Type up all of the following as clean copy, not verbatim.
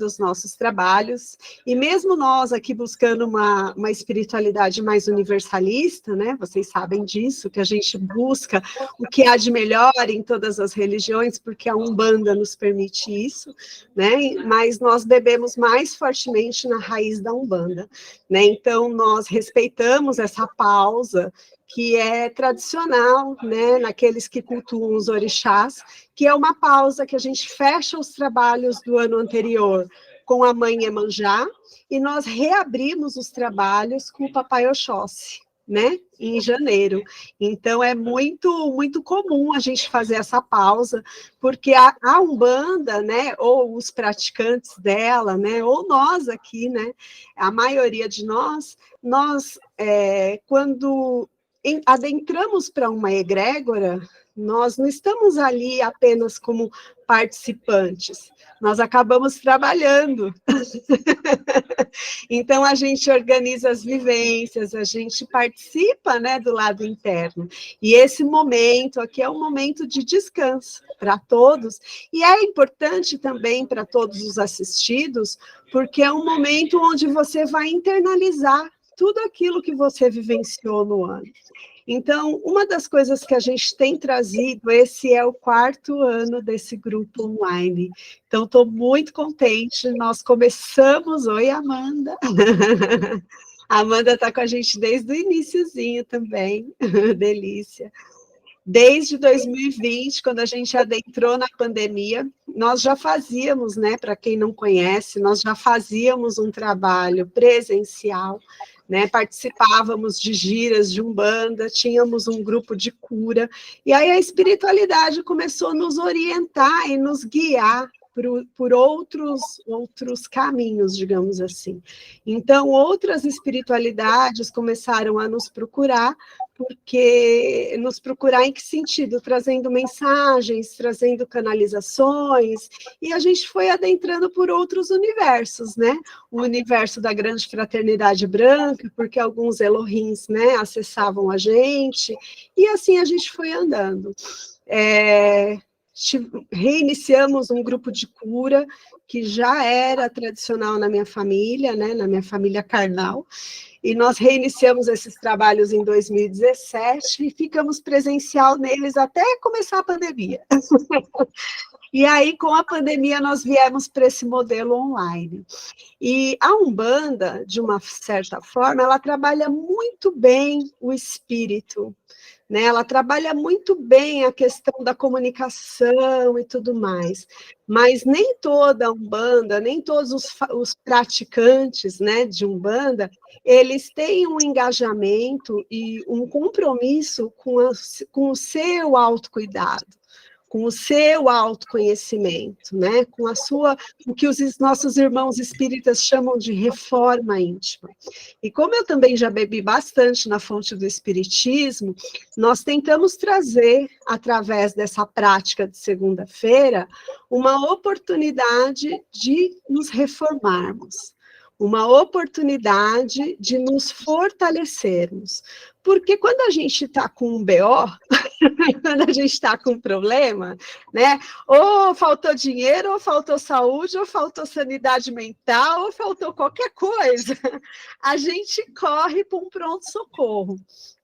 dos nossos trabalhos, e mesmo nós aqui buscando uma espiritualidade mais universalista, né, vocês sabem disso, que a gente busca o que há de melhor em todas as religiões, porque a Umbanda nos permite isso, né, mas nós bebemos mais fortemente na raiz da Umbanda, né, então nós respeitamos essa pausa, que é tradicional, né, naqueles que cultuam os orixás, que é uma pausa que a gente fecha os trabalhos do ano anterior com a Mãe Iemanjá, e nós reabrimos os trabalhos com o Papai Oxóssi, né, em janeiro. Então, é muito comum a gente fazer essa pausa, porque a Umbanda, né, ou os praticantes dela, né, ou nós aqui, né, a maioria de nós quando adentramos para uma egrégora, nós não estamos ali apenas como participantes, nós acabamos trabalhando. Então, a gente organiza as vivências, a gente participa, né, do lado interno. E esse momento aqui é um momento de descanso para todos, e é importante também para todos os assistidos, porque é um momento onde você vai internalizar tudo aquilo que você vivenciou no ano. Então, uma das coisas que a gente tem trazido, esse é o 4º ano desse grupo online. Então, estou muito contente, nós começamos... Oi, Amanda! A Amanda está com a gente desde o iniciozinho também, delícia. Desde 2020, quando a gente adentrou na pandemia, nós já fazíamos, né, para quem não conhece, nós já fazíamos um trabalho presencial, né, participávamos de giras de Umbanda, tínhamos um grupo de cura, e aí a espiritualidade começou a nos orientar e nos guiar por outros caminhos, digamos assim. Então, outras espiritualidades começaram a nos procurar, porque nos procurar em que sentido? Trazendo mensagens, trazendo canalizações, e a gente foi adentrando por outros universos, né? O universo da grande fraternidade branca, porque alguns Elohims, né, acessavam a gente, e assim a gente foi andando. Reiniciamos um grupo de cura, que já era tradicional na minha família, né, na minha família carnal, e nós reiniciamos esses trabalhos em 2017 e ficamos presencial neles até começar a pandemia. E aí, com a pandemia, nós viemos para esse modelo online. E a Umbanda, de uma certa forma, ela trabalha muito bem o espírito, né? Ela trabalha muito bem a questão da comunicação e tudo mais, mas nem toda a Umbanda, nem todos os praticantes, né, de Umbanda, eles têm um engajamento e um compromisso com o seu autocuidado, com o seu autoconhecimento, né? Com o que os nossos irmãos espíritas chamam de reforma íntima. E como eu também já bebi bastante na fonte do espiritismo, nós tentamos trazer, através dessa prática de segunda-feira, uma oportunidade de nos reformarmos, uma oportunidade de nos fortalecermos. Porque quando a gente está com um BO, quando a gente está com um problema, né? Ou faltou dinheiro, ou faltou saúde, ou faltou sanidade mental, ou faltou qualquer coisa, a gente corre para um pronto-socorro.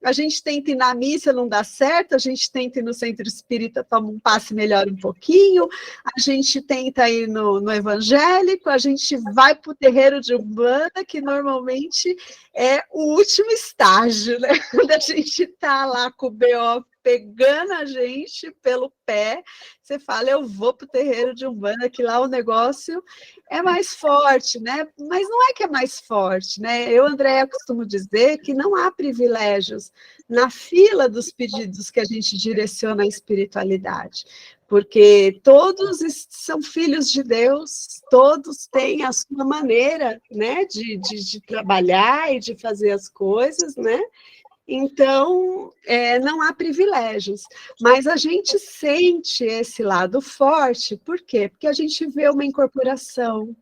A gente tenta ir na missa, não dá certo, a gente tenta ir no centro espírita, toma um passe, melhora um pouquinho, a gente tenta ir no evangélico, a gente vai para o terreiro de Umbanda, que normalmente é o último estágio, né? Quando a gente está lá com o BO pegando a gente pelo pé, você fala, eu vou para o terreiro de Umbanda, que lá o negócio é mais forte, né? Mas não é que é mais forte, né? Eu, Andréia, costumo dizer que não há privilégios na fila dos pedidos que a gente direciona à espiritualidade, porque todos são filhos de Deus, todos têm a sua maneira, né, de trabalhar e de fazer as coisas, né? Então, não há privilégios, mas a gente sente esse lado forte, por quê? Porque a gente vê uma incorporação,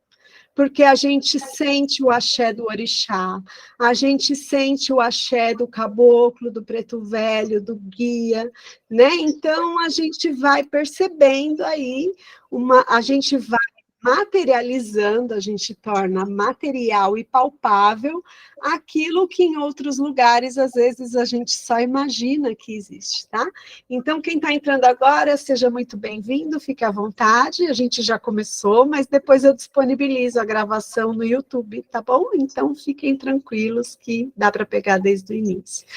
porque a gente sente o axé do orixá, a gente sente o axé do caboclo, do preto velho, do guia, né? Então, a gente vai percebendo aí, a gente vai materializando, a gente torna material e palpável aquilo que em outros lugares, às vezes, a gente só imagina que existe, tá? Então, quem está entrando agora, seja muito bem-vindo, fique à vontade, a gente já começou, mas depois eu disponibilizo a gravação no YouTube, tá bom? Então, fiquem tranquilos que dá para pegar desde o início.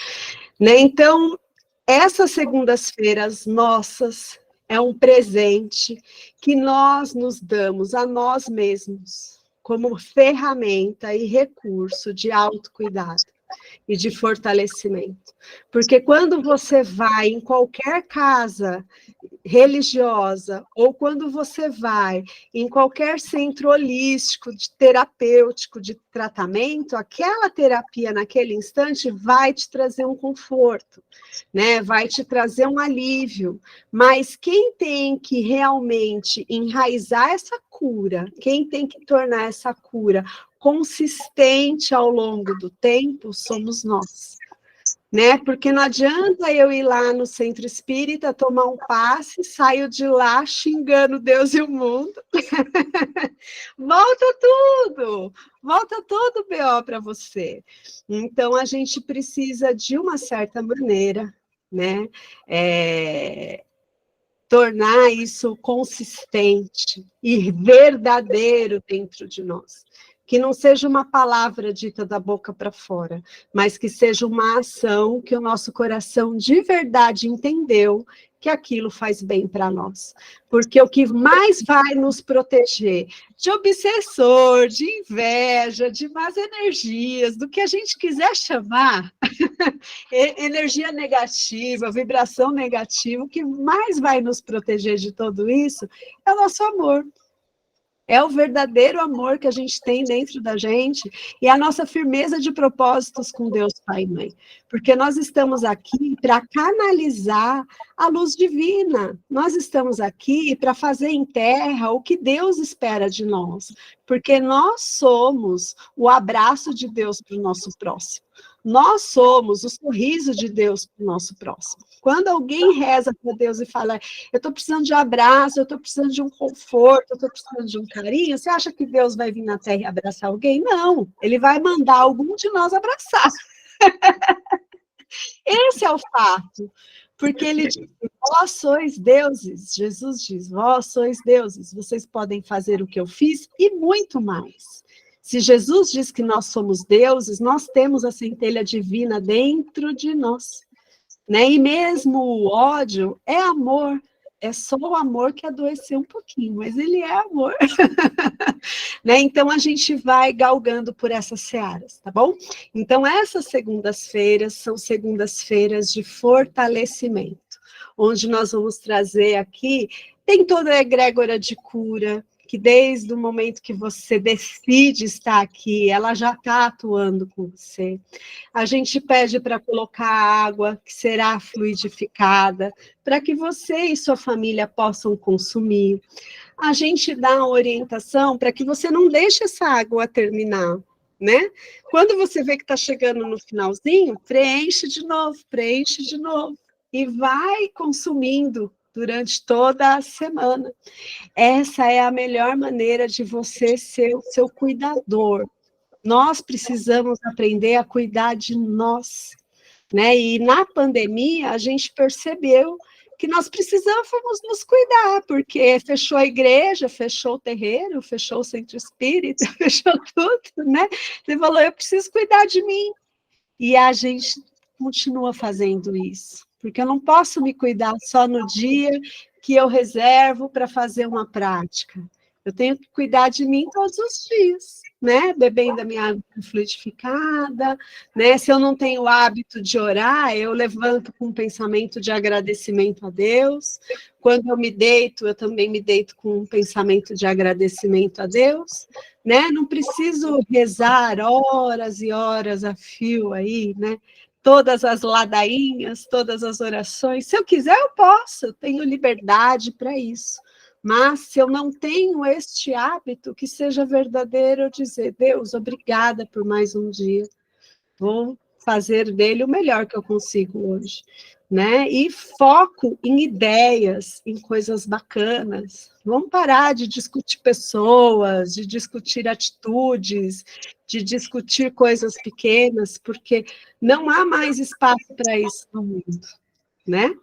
Né? Então, essas segundas-feiras nossas é um presente que nós nos damos a nós mesmos como ferramenta e recurso de autocuidado e de fortalecimento. Porque quando você vai em qualquer casa religiosa, ou quando você vai em qualquer centro holístico, terapêutico, de tratamento, aquela terapia naquele instante vai te trazer um conforto, né? Vai te trazer um alívio. Mas quem tem que realmente enraizar essa cura, quem tem que tornar essa cura consistente ao longo do tempo, somos nós. Né? Porque não adianta eu ir lá no centro espírita, tomar um passe, saio de lá xingando Deus e o mundo. Volta tudo BO para você. Então, a gente precisa, de uma certa maneira, né, tornar isso consistente e verdadeiro dentro de nós. Que não seja uma palavra dita da boca para fora, mas que seja uma ação que o nosso coração de verdade entendeu que aquilo faz bem para nós. Porque o que mais vai nos proteger de obsessor, de inveja, de más energias, do que a gente quiser chamar, energia negativa, vibração negativa, o que mais vai nos proteger de tudo isso é o nosso amor. É o verdadeiro amor que a gente tem dentro da gente e a nossa firmeza de propósitos com Deus Pai e Mãe. Porque nós estamos aqui para canalizar a luz divina. Nós estamos aqui para fazer em terra o que Deus espera de nós. Porque nós somos o abraço de Deus para o nosso próximo. Nós somos o sorriso de Deus para o nosso próximo. Quando alguém reza para Deus e fala, eu estou precisando de abraço, eu estou precisando de um conforto, eu estou precisando de um carinho, você acha que Deus vai vir na terra e abraçar alguém? Não, ele vai mandar algum de nós abraçar. Esse é o fato. Porque ele diz, vós sois deuses, Jesus diz, vós sois deuses, vocês podem fazer o que eu fiz e muito mais. Se Jesus diz que nós somos deuses, nós temos a centelha divina dentro de nós. Né? E mesmo o ódio é amor, é só o amor que adoeceu um pouquinho, mas ele é amor. Né? Então, a gente vai galgando por essas searas, tá bom? Então, essas segundas-feiras são segundas-feiras de fortalecimento, onde nós vamos trazer aqui, tem toda a egrégora de cura, que desde o momento que você decide estar aqui, ela já está atuando com você. A gente pede para colocar água, que será fluidificada, para que você e sua família possam consumir. A gente dá a orientação para que você não deixe essa água terminar, né? Quando você vê que está chegando no finalzinho, preenche de novo, e vai consumindo durante toda a semana. Essa é a melhor maneira de você ser o seu cuidador. Nós precisamos aprender a cuidar de nós, né? E na pandemia, a gente percebeu que nós precisávamos nos cuidar, porque fechou a igreja, fechou o terreiro, fechou o centro espírita, fechou tudo, né? Você falou, eu preciso cuidar de mim. E a gente continua fazendo isso, porque eu não posso me cuidar só no dia que eu reservo para fazer uma prática. Eu tenho que cuidar de mim todos os dias, né? Bebendo a minha água fluidificada, né? Se eu não tenho o hábito de orar, eu levanto com um pensamento de agradecimento a Deus. Quando eu me deito, eu também me deito com um pensamento de agradecimento a Deus, né? Não preciso rezar horas e horas a fio aí, né? Todas as ladainhas, todas as orações. Se eu quiser, eu posso, eu tenho liberdade para isso. Mas se eu não tenho este hábito, que seja verdadeiro eu dizer, Deus, obrigada por mais um dia. Vou fazer dele o melhor que eu consigo hoje, né? E foco em ideias, em coisas bacanas. Vamos parar de discutir pessoas, de discutir atitudes, de discutir coisas pequenas, porque não há mais espaço para isso no mundo, né?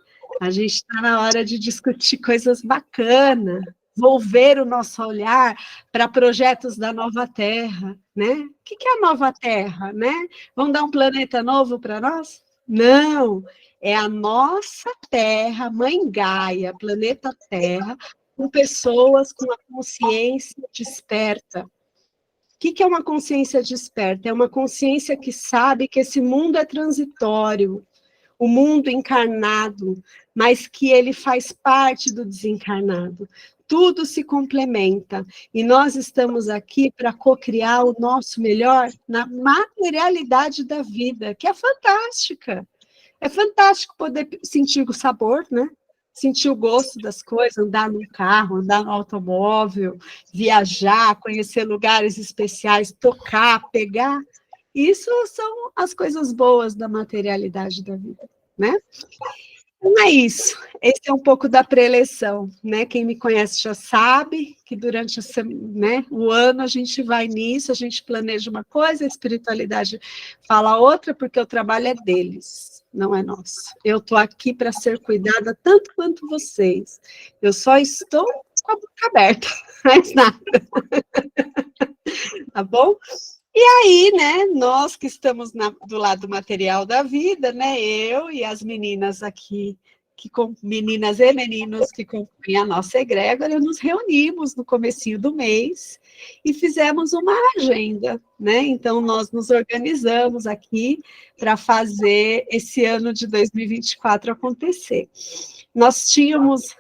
A gente está na hora de discutir coisas bacanas, volver o nosso olhar para projetos da nova Terra, né? O que é a nova Terra, né? Vamos dar um planeta novo para nós? Não, é a nossa Terra, Mãe Gaia, planeta Terra, com pessoas com a consciência desperta. O que é uma consciência desperta? É uma consciência que sabe que esse mundo é transitório, o mundo encarnado, mas que ele faz parte do desencarnado. Tudo se complementa, e nós estamos aqui para co-criar o nosso melhor na materialidade da vida, que é fantástica. É fantástico poder sentir o sabor, né? Sentir o gosto das coisas, andar num carro, andar no automóvel, viajar, conhecer lugares especiais, tocar, pegar. Isso são as coisas boas da materialidade da vida, né? Então é isso. Esse é um pouco da preleção, né? Quem me conhece já sabe que durante o ano a gente vai nisso, a gente planeja uma coisa, a espiritualidade fala outra, porque o trabalho é deles, não é nosso. Eu estou aqui para ser cuidada tanto quanto vocês. Eu só estou com a boca aberta, mais nada. Tá bom? E aí, né, nós que estamos do lado material da vida, né, eu e as meninas aqui, meninas e meninos que compõem a nossa egrégora, nos reunimos no comecinho do mês e fizemos uma agenda, né, então nós nos organizamos aqui para fazer esse ano de 2024 acontecer. Nós tínhamos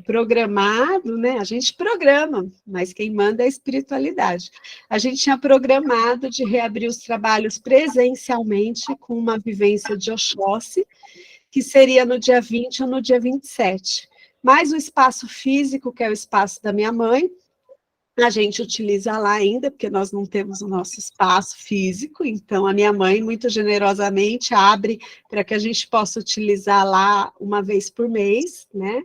programado, né? A gente programa, mas quem manda é a espiritualidade. A gente tinha programado de reabrir os trabalhos presencialmente com uma vivência de Oxóssi, que seria no dia 20 ou no dia 27. Mas o espaço físico, que é o espaço da minha mãe, a gente utiliza lá ainda, porque nós não temos o nosso espaço físico, então a minha mãe, muito generosamente, abre para que a gente possa utilizar lá uma vez por mês, né?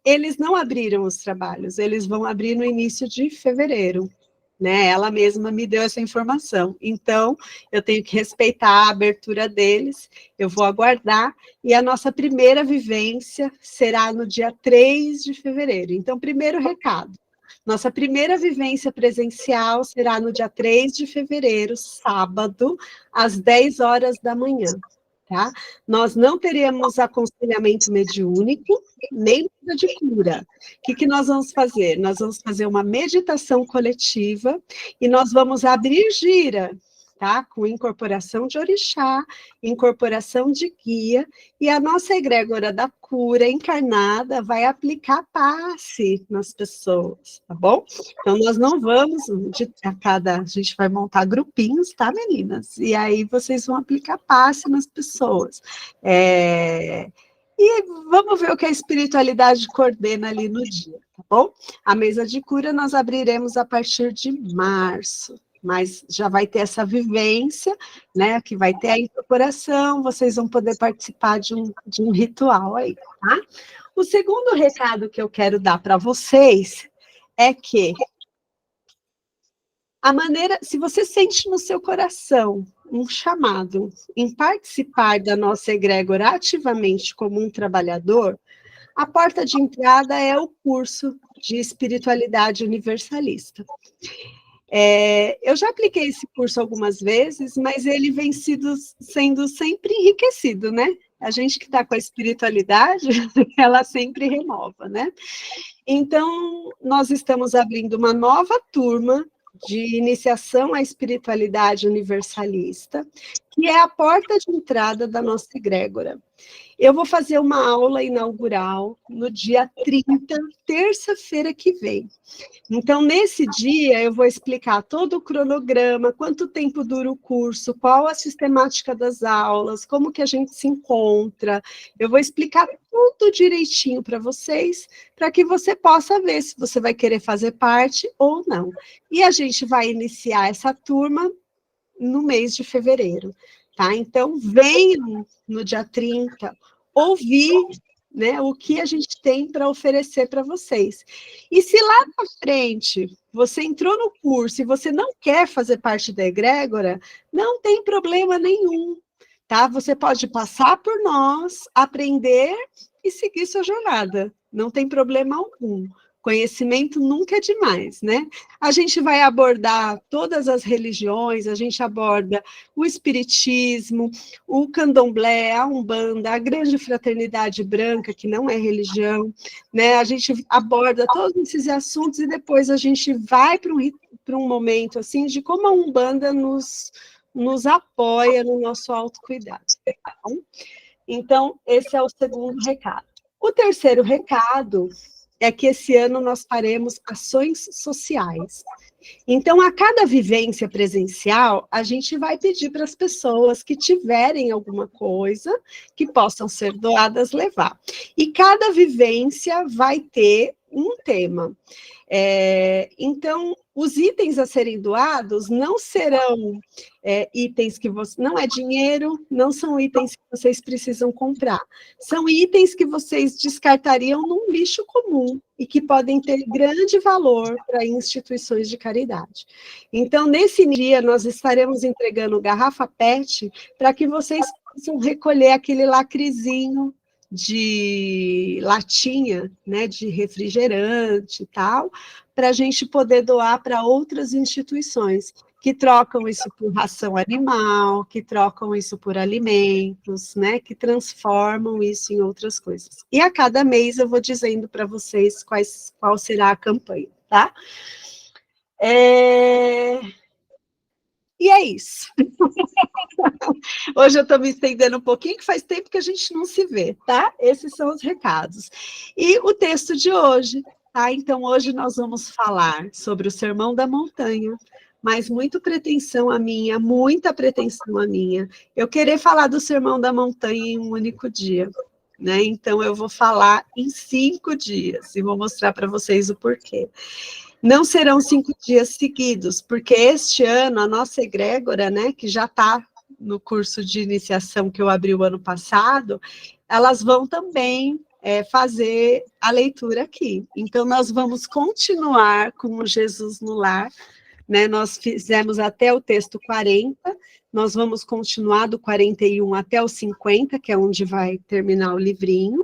Eles não abriram os trabalhos, eles vão abrir no início de fevereiro, né? Ela mesma me deu essa informação. Então, eu tenho que respeitar a abertura deles, eu vou aguardar, e a nossa primeira vivência será no dia 3 de fevereiro. Então, primeiro recado, nossa primeira vivência presencial será no dia 3 de fevereiro, sábado, às 10 horas da manhã. Tá? Nós não teremos aconselhamento mediúnico, nem de cura. O que nós vamos fazer? Nós vamos fazer uma meditação coletiva e nós vamos abrir gira, tá? Com incorporação de orixá, incorporação de guia, e a nossa egrégora da cura encarnada vai aplicar passe nas pessoas, tá bom? Então, nós não vamos, a gente vai montar grupinhos, tá, meninas? E aí vocês vão aplicar passe nas pessoas. E vamos ver o que a espiritualidade coordena ali no dia, tá bom? A mesa de cura nós abriremos a partir de março, mas já vai ter essa vivência, né, que vai ter a incorporação, vocês vão poder participar de um ritual aí, tá? O segundo recado que eu quero dar para vocês é que se você sente no seu coração um chamado em participar da nossa egrégora ativamente como um trabalhador, a porta de entrada é o curso de espiritualidade universalista. Eu já apliquei esse curso algumas vezes, mas ele vem sendo sempre enriquecido, né? A gente que está com a espiritualidade, ela sempre renova, né? Então, nós estamos abrindo uma nova turma de iniciação à espiritualidade universalista, que é a porta de entrada da nossa egrégora. Eu vou fazer uma aula inaugural no dia 30, terça-feira que vem. Então, nesse dia, eu vou explicar todo o cronograma, quanto tempo dura o curso, qual a sistemática das aulas, como que a gente se encontra. Eu vou explicar tudo direitinho para vocês, para que você possa ver se você vai querer fazer parte ou não. E a gente vai iniciar essa turma no mês de fevereiro, tá? Então, venham no dia 30 ouvir, né, o que a gente tem para oferecer para vocês. E se lá na frente você entrou no curso e você não quer fazer parte da egrégora, não tem problema nenhum, tá? Você pode passar por nós, aprender e seguir sua jornada. Não tem problema algum. Conhecimento nunca é demais, né? A gente vai abordar todas as religiões, a gente aborda o espiritismo, o candomblé, a umbanda, a grande fraternidade branca, que não é religião, né? A gente aborda todos esses assuntos e depois a gente vai para um momento assim de como a umbanda nos apoia no nosso autocuidado. Tá bom? Então, esse é o segundo recado. O terceiro recado é que esse ano nós faremos ações sociais. Então, a cada vivência presencial, a gente vai pedir para as pessoas que tiverem alguma coisa que possam ser doadas levar. E cada vivência vai ter um tema. Então, os itens a serem doados não serão itens que você... Não é dinheiro, não são itens que vocês precisam comprar. São itens que vocês descartariam num lixo comum e que podem ter grande valor para instituições de caridade. Então, nesse dia, nós estaremos entregando garrafa PET para que vocês possam recolher aquele lacrezinho de latinha, né, de refrigerante e tal, para a gente poder doar para outras instituições que trocam isso por ração animal, que trocam isso por alimentos, né, que transformam isso em outras coisas. E a cada mês eu vou dizendo para vocês qual será a campanha, tá? E é isso. Hoje eu estou me estendendo um pouquinho, que faz tempo que a gente não se vê, tá? Esses são os recados. E o texto de hoje, tá? Então, hoje nós vamos falar sobre o Sermão da Montanha, mas muita pretensão a minha, muita pretensão a minha. Eu querer falar do Sermão da Montanha em um único dia, né? Então, eu vou falar em 5 dias e vou mostrar para vocês o porquê. Não serão 5 dias seguidos, porque este ano a nossa egrégora, né, que já está no curso de iniciação que eu abri o ano passado, elas vão também fazer a leitura aqui. Então, nós vamos continuar com o Jesus no Lar, né? Nós fizemos até o texto 40, nós vamos continuar do 41 até o 50, que é onde vai terminar o livrinho,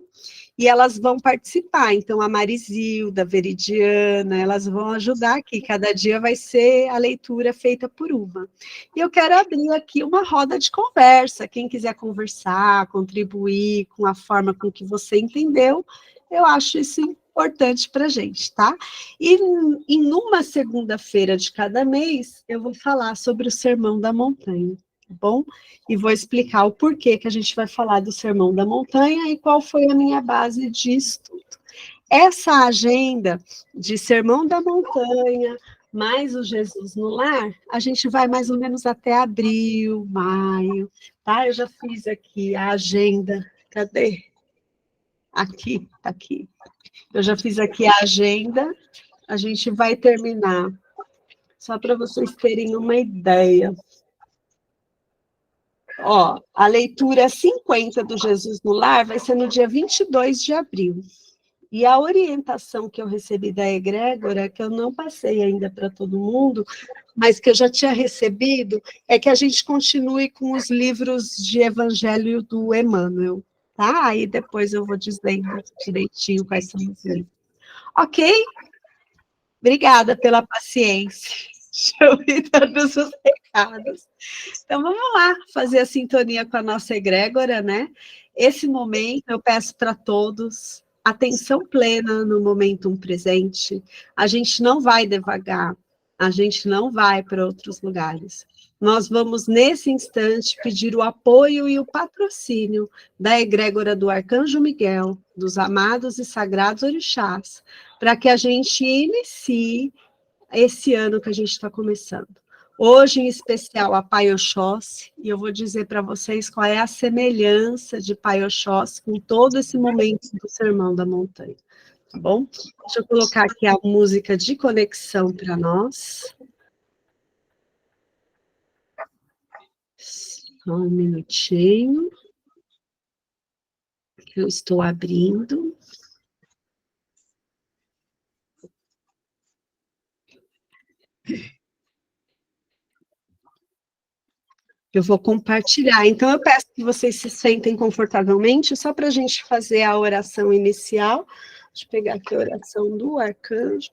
e elas vão participar. Então, a Marizilda, a Veridiana, elas vão ajudar aqui. Cada dia vai ser a leitura feita por uma. E eu quero abrir aqui uma roda de conversa. Quem quiser conversar, contribuir com a forma com que você entendeu, eu acho isso importante para a gente, tá? E em uma segunda-feira de cada mês, eu vou falar sobre o Sermão da Montanha, tá bom? E vou explicar o porquê que a gente vai falar do Sermão da Montanha e qual foi a minha base de estudo. Essa agenda de Sermão da Montanha, mais o Jesus no Lar, a gente vai mais ou menos até abril, maio, tá? Eu já fiz aqui a agenda, cadê? Aqui, aqui. Eu já fiz aqui a agenda, a gente vai terminar, só para vocês terem uma ideia. Ó, a leitura 50 do Jesus no Lar vai ser no dia 22 de abril. E a orientação que eu recebi da egrégora, que eu não passei ainda para todo mundo, mas que eu já tinha recebido, é que a gente continue com os livros de Evangelho do Emmanuel, tá? Aí depois eu vou dizendo direitinho quais são os livros. Ok? Obrigada pela paciência. Deixa eu ir dando os recados. Então, vamos lá, fazer a sintonia com a nossa egrégora, né? Esse momento, eu peço para todos atenção plena no momento presente. A gente não vai devagar, a gente não vai para outros lugares. Nós vamos, nesse instante, pedir o apoio e o patrocínio da egrégora do Arcanjo Miguel, dos amados e sagrados orixás, para que a gente inicie esse ano que a gente está começando. Hoje, em especial, a Pai Oxóssi, e eu vou dizer para vocês qual é a semelhança de Pai Oxóssi com todo esse momento do Sermão da Montanha, tá bom? Deixa eu colocar aqui a música de conexão para nós. Só um minutinho. Eu estou abrindo. Eu vou compartilhar. Então, eu peço que vocês se sentem confortavelmente, só para a gente fazer a oração inicial. Deixa eu pegar aqui a oração do arcanjo.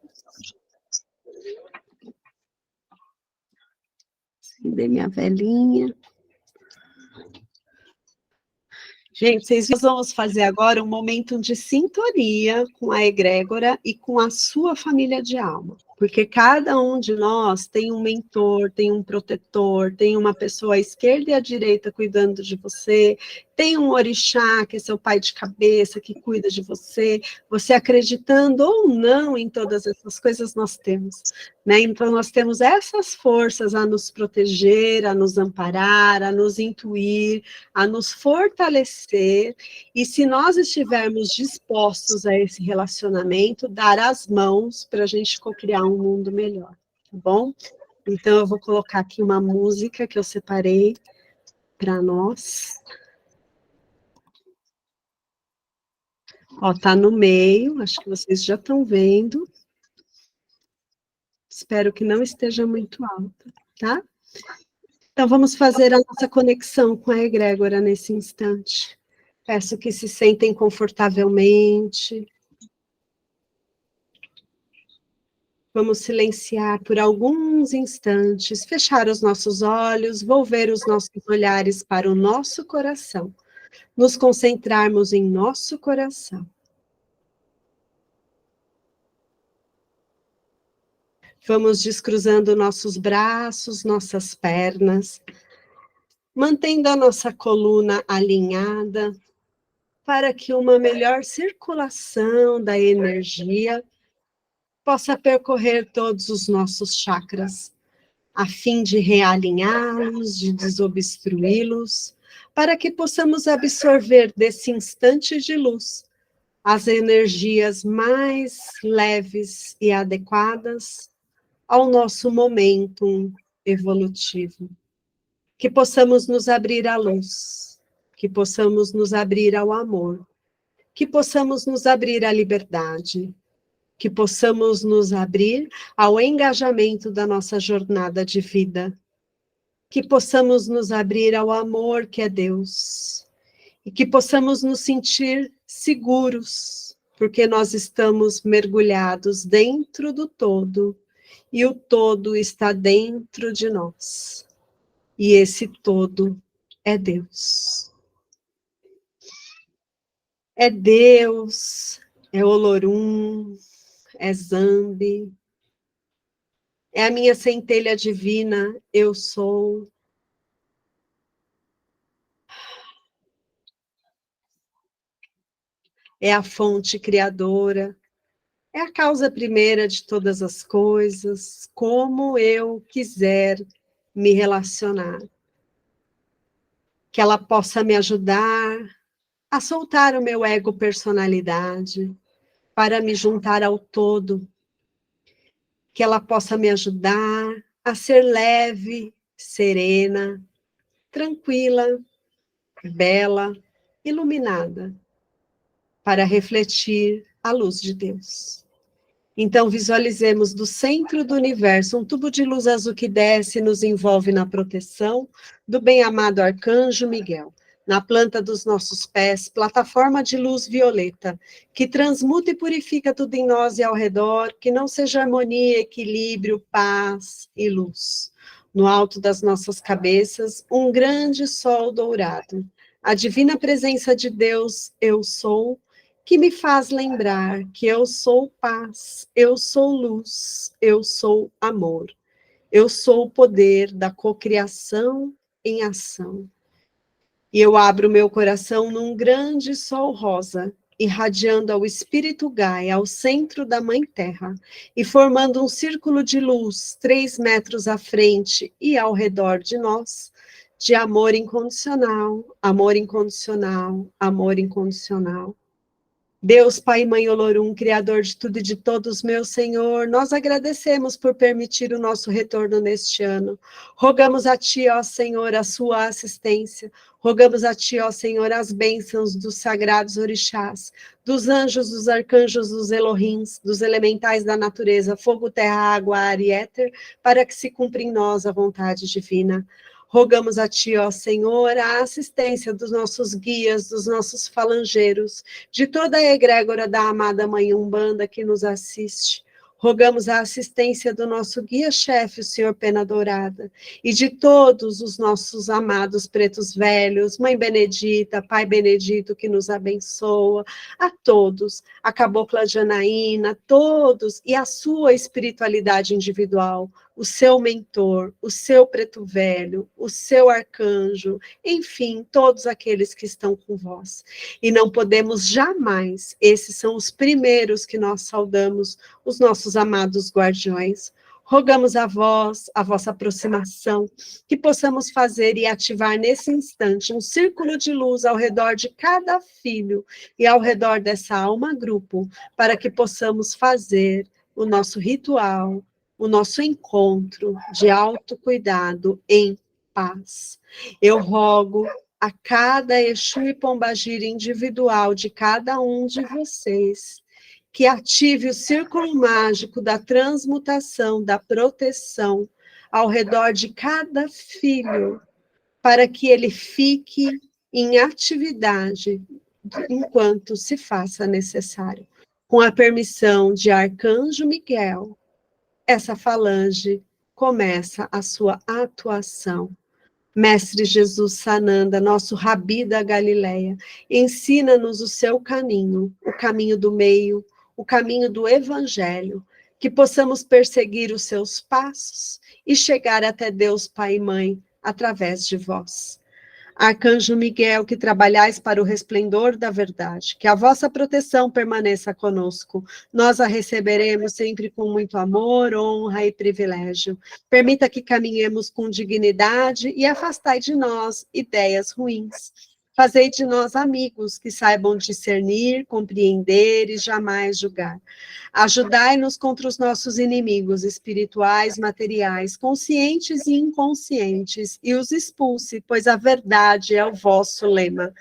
Acender minha velinha. Gente, nós vamos fazer agora um momento de sintonia com a egrégora e com a sua família de alma. Porque cada um de nós tem um mentor, tem um protetor, tem uma pessoa à esquerda e à direita cuidando de você, tem um orixá, que é seu pai de cabeça, que cuida de você. Você acreditando ou não em todas essas coisas, nós temos. Né? Então, nós temos essas forças a nos proteger, a nos amparar, a nos intuir, a nos fortalecer, e se nós estivermos dispostos a esse relacionamento, dar as mãos para a gente co-criar um mundo melhor, tá bom? Então, eu vou colocar aqui uma música que eu separei para nós. Ó, tá no meio, acho que vocês já estão vendo. Espero que não esteja muito alta, tá? Então, vamos fazer a nossa conexão com a egrégora nesse instante. Peço que se sentem confortavelmente. Vamos silenciar por alguns instantes, fechar os nossos olhos, volver os nossos olhares para o nosso coração, nos concentrarmos em nosso coração. Vamos descruzando nossos braços, nossas pernas, mantendo a nossa coluna alinhada, para que uma melhor circulação da energia possa percorrer todos os nossos chakras, a fim de realinhá-los, de desobstruí-los, para que possamos absorver desse instante de luz as energias mais leves e adequadas ao nosso momento evolutivo. Que possamos nos abrir à luz, que possamos nos abrir ao amor, que possamos nos abrir à liberdade, que possamos nos abrir ao engajamento da nossa jornada de vida, que possamos nos abrir ao amor que é Deus, e que possamos nos sentir seguros, porque nós estamos mergulhados dentro do todo, e o todo está dentro de nós, e esse todo é Deus. É Deus, é Olorum, é Zambi, é a minha centelha divina, eu sou. É a fonte criadora, é a causa primeira de todas as coisas, como eu quiser me relacionar. Que ela possa me ajudar a soltar o meu ego personalidade, para me juntar ao todo. Que ela possa me ajudar a ser leve, serena, tranquila, bela, iluminada, para refletir a luz de Deus. Então, visualizemos do centro do universo um tubo de luz azul que desce e nos envolve na proteção do bem-amado arcanjo Miguel. Na planta dos nossos pés, plataforma de luz violeta, que transmuta e purifica tudo em nós e ao redor, que não seja harmonia, equilíbrio, paz e luz. No alto das nossas cabeças, um grande sol dourado. A divina presença de Deus, eu sou, que me faz lembrar que eu sou paz, eu sou luz, eu sou amor, eu sou o poder da cocriação em ação. E eu abro meu coração num grande sol rosa, irradiando ao espírito Gaia, ao centro da Mãe Terra, e formando um círculo de luz 3 metros à frente e ao redor de nós, de amor incondicional, amor incondicional, amor incondicional. Deus, Pai e Mãe Olorum, Criador de tudo e de todos, meu Senhor, nós agradecemos por permitir o nosso retorno neste ano. Rogamos a Ti, ó Senhor, a sua assistência. Rogamos a Ti, ó Senhor, as bênçãos dos sagrados orixás, dos anjos, dos arcanjos, dos Elohims, dos elementais da natureza, fogo, terra, água, ar e éter, para que se cumpra em nós a vontade divina. Rogamos a Ti, ó Senhor, a assistência dos nossos guias, dos nossos falangeiros, de toda a egrégora da amada Mãe Umbanda que nos assiste. Rogamos a assistência do nosso guia-chefe, o Senhor Pena Dourada, e de todos os nossos amados pretos velhos, Mãe Benedita, Pai Benedito, que nos abençoa, a todos, a Cabocla Janaína, todos, e a sua espiritualidade individual, o seu mentor, o seu preto velho, o seu arcanjo, enfim, todos aqueles que estão com vós. E não podemos jamais, esses são os primeiros que nós saudamos, os nossos amados guardiões. Rogamos a vós, a vossa aproximação, que possamos fazer e ativar nesse instante um círculo de luz ao redor de cada filho e ao redor dessa alma grupo, para que possamos fazer o nosso ritual, o nosso encontro de autocuidado em paz. Eu rogo a cada Exu e Pombagira individual de cada um de vocês, que ative o círculo mágico da transmutação, da proteção, ao redor de cada filho, para que ele fique em atividade enquanto se faça necessário. Com a permissão de Arcanjo Miguel, essa falange começa a sua atuação. Mestre Jesus Sananda, nosso Rabi da Galileia, ensina-nos o seu caminho, o caminho do meio, o caminho do Evangelho, que possamos perseguir os seus passos e chegar até Deus Pai e Mãe através de vós. Arcanjo Miguel, que trabalhais para o resplendor da verdade, que a vossa proteção permaneça conosco. Nós a receberemos sempre com muito amor, honra e privilégio. Permita que caminhemos com dignidade e afastai de nós ideias ruins. Fazei de nós amigos que saibam discernir, compreender e jamais julgar. Ajudai-nos contra os nossos inimigos espirituais, materiais, conscientes e inconscientes, e os expulse, pois a verdade é o vosso lema.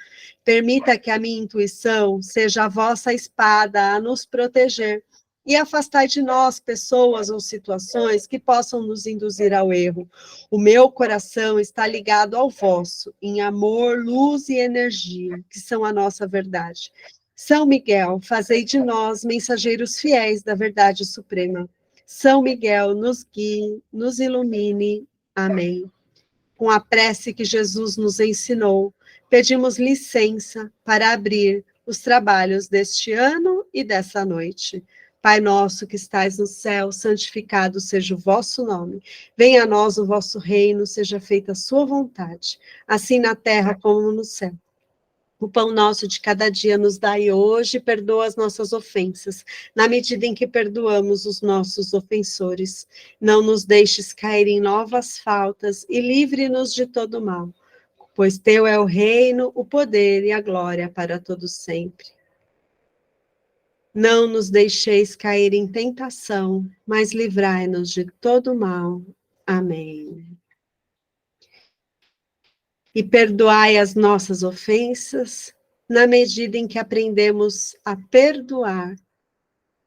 Permita que a minha intuição seja a vossa espada a nos proteger, e afastai de nós pessoas ou situações que possam nos induzir ao erro. O meu coração está ligado ao vosso, em amor, luz e energia, que são a nossa verdade. São Miguel, fazei de nós mensageiros fiéis da verdade suprema. São Miguel, nos guie, nos ilumine. Amém. Com a prece que Jesus nos ensinou, pedimos licença para abrir os trabalhos deste ano e dessa noite. Pai nosso que estais no céu, santificado seja o vosso nome. Venha a nós o vosso reino, seja feita a sua vontade, assim na terra como no céu. O pão nosso de cada dia nos dai hoje, perdoa as nossas ofensas, na medida em que perdoamos os nossos ofensores. Não nos deixes cair em novas faltas e livre-nos de todo mal, pois teu é o reino, o poder e a glória para todos sempre. Não nos deixeis cair em tentação, mas livrai-nos de todo mal. Amém. E perdoai as nossas ofensas, na medida em que aprendemos a perdoar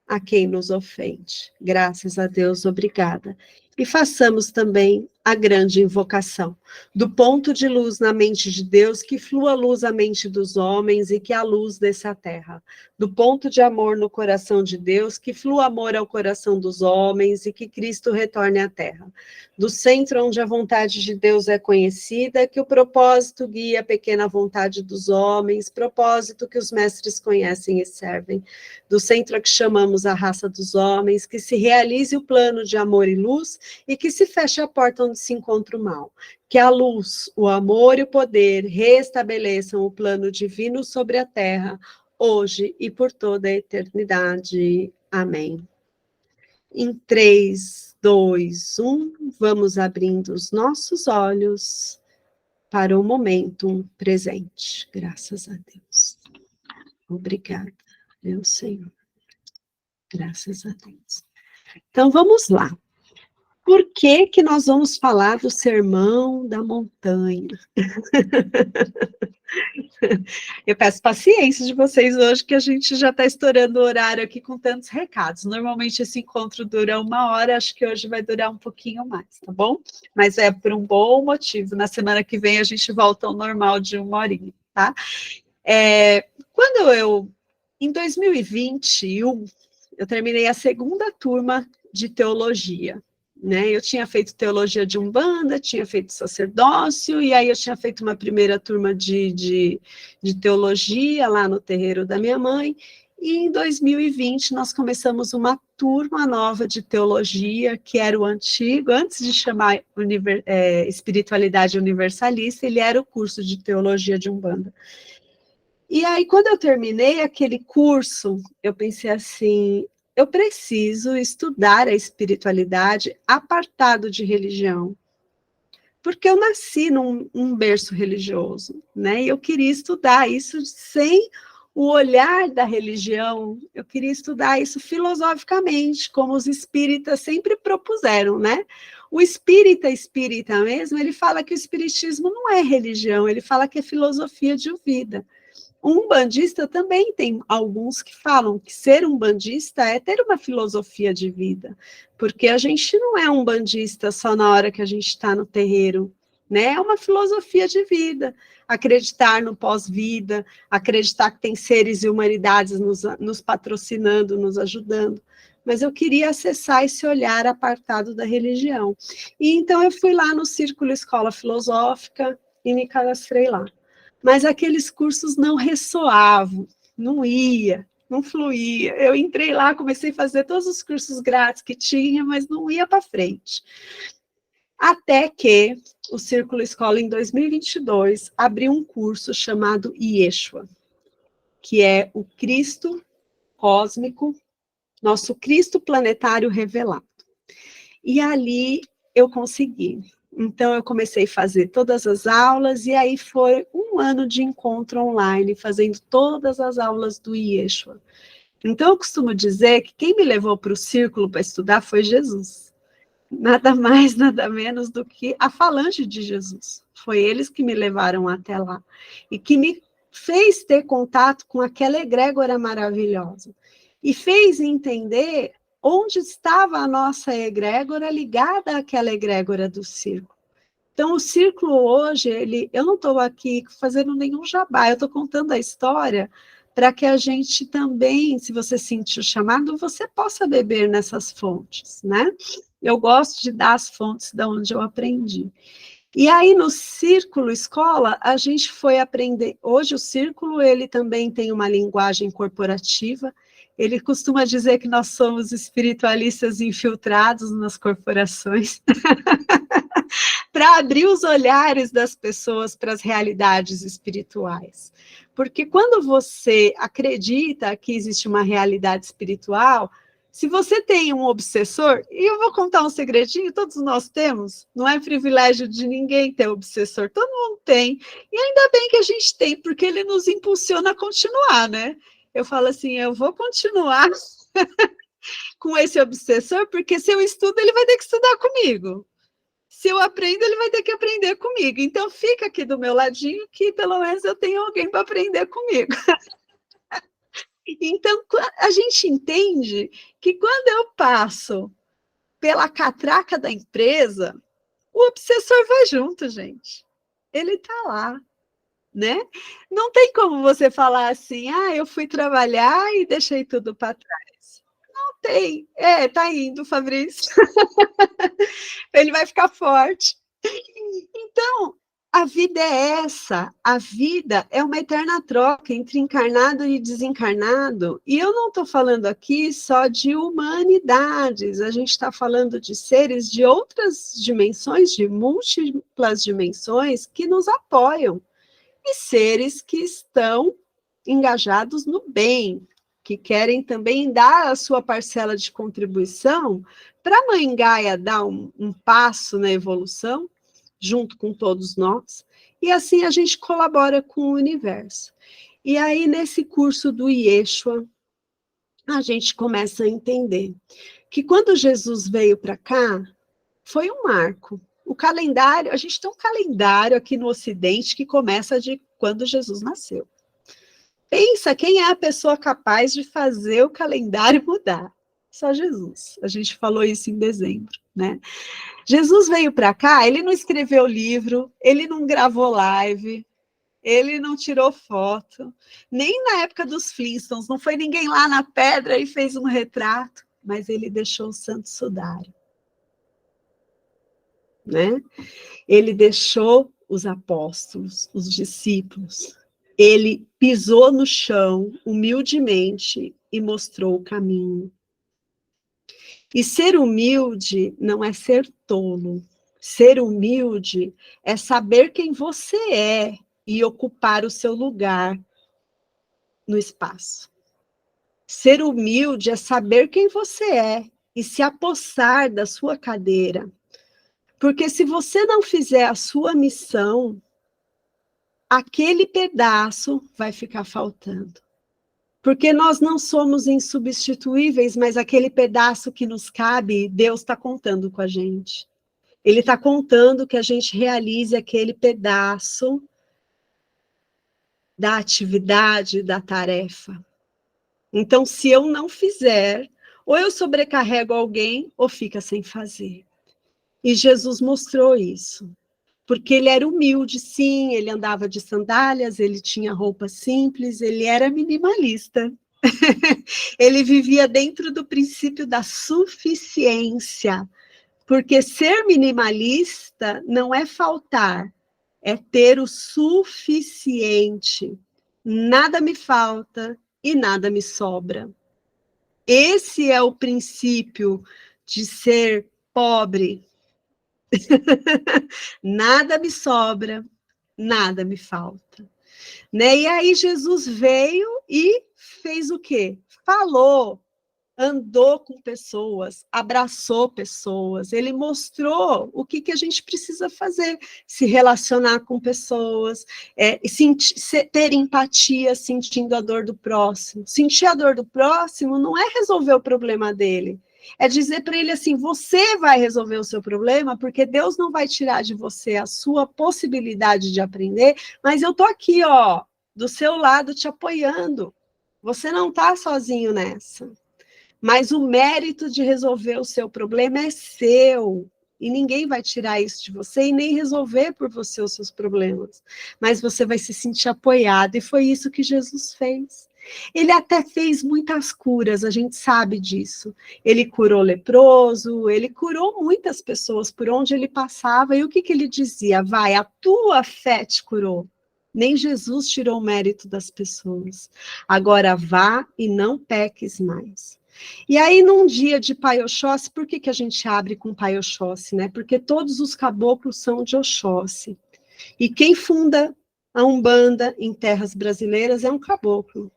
a quem nos ofende. Graças a Deus, obrigada. E façamos também a grande invocação. Do ponto de luz na mente de Deus, que flua a luz à mente dos homens e que a luz desça à terra. Do ponto de amor no coração de Deus, que flua amor ao coração dos homens e que Cristo retorne à terra. Do centro onde a vontade de Deus é conhecida, que o propósito guie a pequena vontade dos homens, propósito que os mestres conhecem e servem. Do centro a que chamamos a raça dos homens, que se realize o plano de amor e luz e que se feche a porta onde se encontra o mal. Que a luz, o amor e o poder restabeleçam o plano divino sobre a terra, hoje e por toda a eternidade. Amém. Em 3, 2, 1, vamos abrindo os nossos olhos para o momento presente. Graças a Deus. Obrigada. Meu Senhor. Graças a Deus. Então, vamos lá. Por que que nós vamos falar do Sermão da Montanha? Eu peço paciência de vocês hoje, que a gente já está estourando o horário aqui com tantos recados. Normalmente esse encontro dura 1 hora, acho que hoje vai durar um pouquinho mais, tá bom? Mas é por um bom motivo. Na semana que vem a gente volta ao normal de 1 horinha, tá? Em 2021, eu terminei a segunda turma de teologia, né? Eu tinha feito teologia de Umbanda, tinha feito sacerdócio, e aí eu tinha feito uma primeira turma de teologia lá no terreiro da minha mãe, e em 2020 nós começamos uma turma nova de teologia, que era o antigo, antes de chamar espiritualidade universalista, ele era o curso de teologia de Umbanda. E aí, quando eu terminei aquele curso, eu pensei assim, eu preciso estudar a espiritualidade apartado de religião, porque eu nasci num berço religioso, né? E eu queria estudar isso sem o olhar da religião, eu queria estudar isso filosoficamente, como os espíritas sempre propuseram, né? O espírita mesmo, ele fala que o espiritismo não é religião, ele fala que é filosofia de vida. Um bandista também tem alguns que falam que ser um bandista é ter uma filosofia de vida, porque a gente não é um bandista só na hora que a gente está no terreiro, né? É uma filosofia de vida, acreditar no pós-vida, acreditar que tem seres e humanidades nos patrocinando, nos ajudando. Mas eu queria acessar esse olhar apartado da religião. E então eu fui lá no Círculo Escola Filosófica e me cadastrei lá. Mas aqueles cursos não ressoavam, não ia, não fluía. Eu entrei lá, comecei a fazer todos os cursos grátis que tinha, mas não ia para frente. Até que o Círculo Escola, em 2022, abriu um curso chamado Yeshua, que é o Cristo cósmico, nosso Cristo planetário revelado. E ali eu consegui. Então, eu comecei a fazer todas as aulas, e aí foi 1 ano de encontro online, fazendo todas as aulas do Yeshua. Então, eu costumo dizer que quem me levou para o círculo para estudar foi Jesus. Nada mais, nada menos do que a falange de Jesus. Foi eles que me levaram até lá. E que me fez ter contato com aquela egrégora maravilhosa. E fez entender onde estava a nossa egrégora ligada àquela egrégora do círculo. Então, o círculo hoje, eu não estou aqui fazendo nenhum jabá, eu estou contando a história para que a gente também, se você sentir o chamado, você possa beber nessas fontes, né? Eu gosto de dar as fontes de onde eu aprendi. E aí, no Círculo Escola, a gente foi aprender. Hoje, o Círculo, ele também tem uma linguagem corporativa. Ele costuma dizer que nós somos espiritualistas infiltrados nas corporações, para abrir os olhares das pessoas para as realidades espirituais. Porque quando você acredita que existe uma realidade espiritual, se você tem um obsessor, e eu vou contar um segredinho, todos nós temos, não é privilégio de ninguém ter obsessor, todo mundo tem, e ainda bem que a gente tem, porque ele nos impulsiona a continuar, né? Eu falo assim, eu vou continuar com esse obsessor, porque se eu estudo, ele vai ter que estudar comigo. Se eu aprendo, ele vai ter que aprender comigo. Então, fica aqui do meu ladinho, que pelo menos eu tenho alguém para aprender comigo. Então, a gente entende que quando eu passo pela catraca da empresa, o obsessor vai junto, gente. Ele está lá, né? Não tem como você falar assim, eu fui trabalhar e deixei tudo para trás. Não tem. Tá indo, Fabrício. Ele vai ficar forte. Então, a vida é essa, a vida é uma eterna troca entre encarnado e desencarnado, e eu não estou falando aqui só de humanidades, a gente está falando de seres de outras dimensões, de múltiplas dimensões, que nos apoiam, e seres que estão engajados no bem, que querem também dar a sua parcela de contribuição para a Mãe Gaia dar um passo na evolução, junto com todos nós, e assim a gente colabora com o universo. E aí, nesse curso do Yeshua, a gente começa a entender que quando Jesus veio para cá, foi um marco. O calendário, a gente tem um calendário aqui no Ocidente que começa de quando Jesus nasceu. Pensa quem é a pessoa capaz de fazer o calendário mudar. Só Jesus. A gente falou isso em dezembro, né? Jesus veio para cá, ele não escreveu livro, ele não gravou live, ele não tirou foto, nem na época dos Flintstones, não foi ninguém lá na pedra e fez um retrato, mas ele deixou o Santo Sudário, né? Ele deixou os apóstolos, os discípulos. Ele pisou no chão humildemente e mostrou o caminho. E ser humilde não é ser tolo. Ser humilde é saber quem você é e ocupar o seu lugar no espaço. Ser humilde é saber quem você é e se apossar da sua cadeira. Porque se você não fizer a sua missão, aquele pedaço vai ficar faltando. Porque nós não somos insubstituíveis, mas aquele pedaço que nos cabe, Deus está contando com a gente. Ele está contando que a gente realize aquele pedaço da atividade, da tarefa. Então, se eu não fizer, ou eu sobrecarrego alguém, ou fica sem fazer. E Jesus mostrou isso. Porque ele era humilde, sim, ele andava de sandálias, ele tinha roupa simples, ele era minimalista. Ele vivia dentro do princípio da suficiência, porque ser minimalista não é faltar, é ter o suficiente. Nada me falta e nada me sobra. Esse é o princípio de ser pobre. Nada me sobra, nada me falta. Né? E aí Jesus veio e fez o quê? Falou, andou com pessoas, abraçou pessoas, ele mostrou o que a gente precisa fazer, se relacionar com pessoas, ter empatia sentindo a dor do próximo. Sentir a dor do próximo não é resolver o problema dele, é dizer para ele assim, você vai resolver o seu problema, porque Deus não vai tirar de você a sua possibilidade de aprender, mas eu estou aqui, ó, do seu lado te apoiando. Você não está sozinho nessa. Mas o mérito de resolver o seu problema é seu. E ninguém vai tirar isso de você e nem resolver por você os seus problemas. Mas você vai se sentir apoiado. E foi isso que Jesus fez. Ele até fez muitas curas, a gente sabe disso. Ele curou leproso, ele curou muitas pessoas por onde ele passava. E o que ele dizia? Vai, a tua fé te curou. Nem Jesus tirou o mérito das pessoas. Agora vá e não peques mais. E aí, num dia de Pai Oxóssi, por que a gente abre com Pai Oxóssi, né? Porque todos os caboclos são de Oxóssi. E quem funda a Umbanda em terras brasileiras é um caboclo.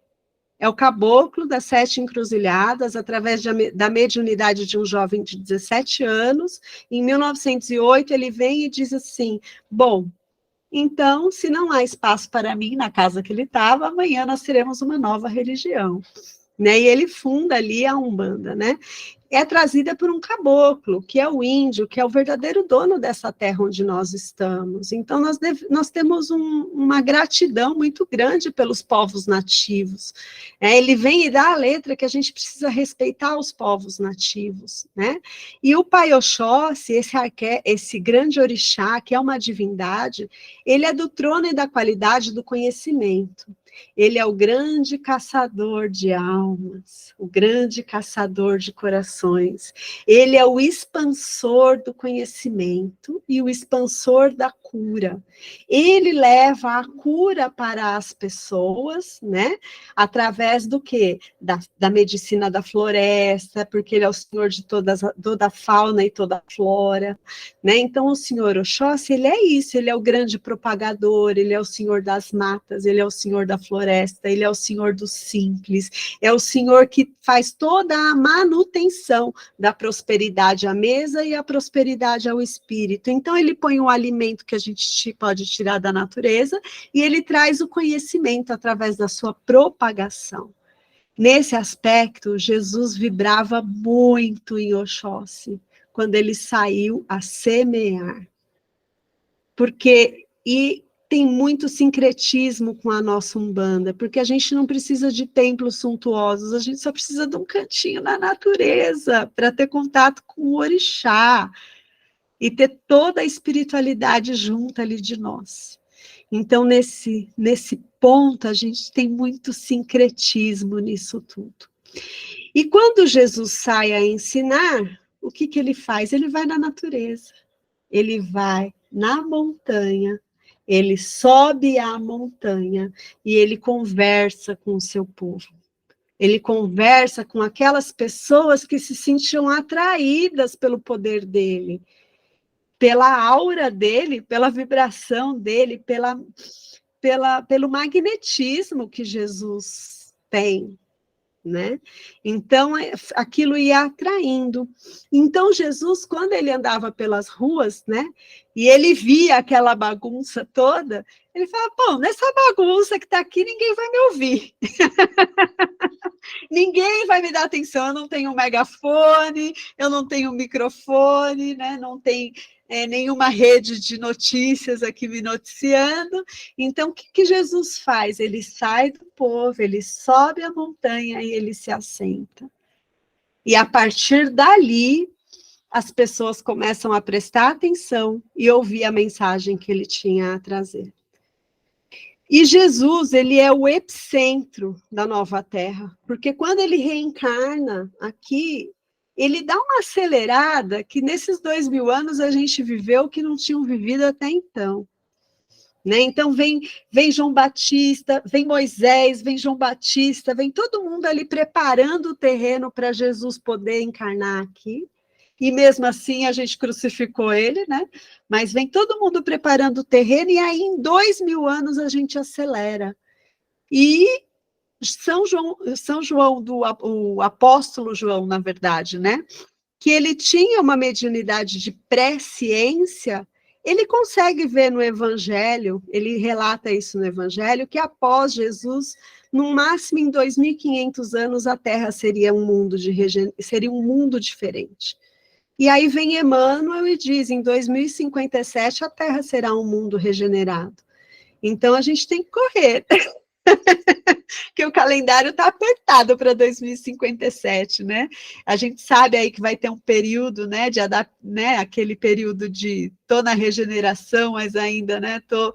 É o caboclo das 7 encruzilhadas, através da mediunidade de um jovem de 17 anos. Em 1908, ele vem e diz assim, bom, então, se não há espaço para mim na casa que ele estava, amanhã nós teremos uma nova religião. Né? E ele funda ali a Umbanda, né? É trazida por um caboclo, que é o índio, que é o verdadeiro dono dessa terra onde nós estamos. Então, nós temos uma gratidão muito grande pelos povos nativos. Ele vem e dá a letra que a gente precisa respeitar os povos nativos. Né? E o Pai Oxóssi, esse grande orixá, que é uma divindade, ele é do trono e da qualidade do conhecimento. Ele é o grande caçador de almas, o grande caçador de corações. Ele é o expansor do conhecimento e o expansor da cura. Ele leva a cura para as pessoas, né? Através do quê? Da medicina da floresta, porque ele é o senhor de toda a fauna e toda a flora, né? Então, o senhor Oxóssi, ele é isso, ele é o grande propagador, ele é o senhor das matas, ele é o senhor da floresta, ele é o senhor do simples, é o senhor que faz toda a manutenção da prosperidade à mesa e a prosperidade ao espírito. Então, ele põe o alimento que a gente pode tirar da natureza e ele traz o conhecimento através da sua propagação. Nesse aspecto, Jesus vibrava muito em Oxóssi, quando ele saiu a semear. E tem muito sincretismo com a nossa Umbanda, porque a gente não precisa de templos suntuosos, a gente só precisa de um cantinho na natureza para ter contato com o orixá e ter toda a espiritualidade junto ali de nós. Então, nesse ponto, a gente tem muito sincretismo nisso tudo. E quando Jesus sai a ensinar, o que ele faz? Ele vai na natureza, ele vai na montanha, ele sobe a montanha e ele conversa com o seu povo. Ele conversa com aquelas pessoas que se sentiam atraídas pelo poder dele, pela aura dele, pela vibração dele, pelo magnetismo que Jesus tem, né? Então, aquilo ia atraindo. Então, Jesus, quando ele andava pelas ruas, né, e ele via aquela bagunça toda, ele falava, bom, nessa bagunça que está aqui, ninguém vai me ouvir. Ninguém vai me dar atenção, eu não tenho um megafone, eu não tenho um microfone, né, não tem nenhuma rede de notícias aqui me noticiando. Então, o que Jesus faz? Ele sai do povo, ele sobe a montanha e ele se assenta. E a partir dali, as pessoas começam a prestar atenção e ouvir a mensagem que ele tinha a trazer. E Jesus, ele é o epicentro da nova terra, porque quando ele reencarna aqui, ele dá uma acelerada que nesses 2000 anos a gente viveu que não tinham vivido até então. Né? Então vem João Batista, vem Moisés, vem João Batista, vem todo mundo ali preparando o terreno para Jesus poder encarnar aqui. E mesmo assim a gente crucificou ele, né? Mas vem todo mundo preparando o terreno e aí em 2000 anos a gente acelera. E São João o apóstolo João, na verdade, né? Que ele tinha uma mediunidade de presciência, ele consegue ver no Evangelho, ele relata isso no Evangelho, que após Jesus, no máximo em 2.500 anos, a Terra seria um mundo diferente. E aí vem Emmanuel e diz, em 2057 a Terra será um mundo regenerado. Então a gente tem que correr, que o calendário está apertado para 2057, né? A gente sabe aí que vai ter um período, né, aquele período de tô na regeneração, mas ainda, né, tô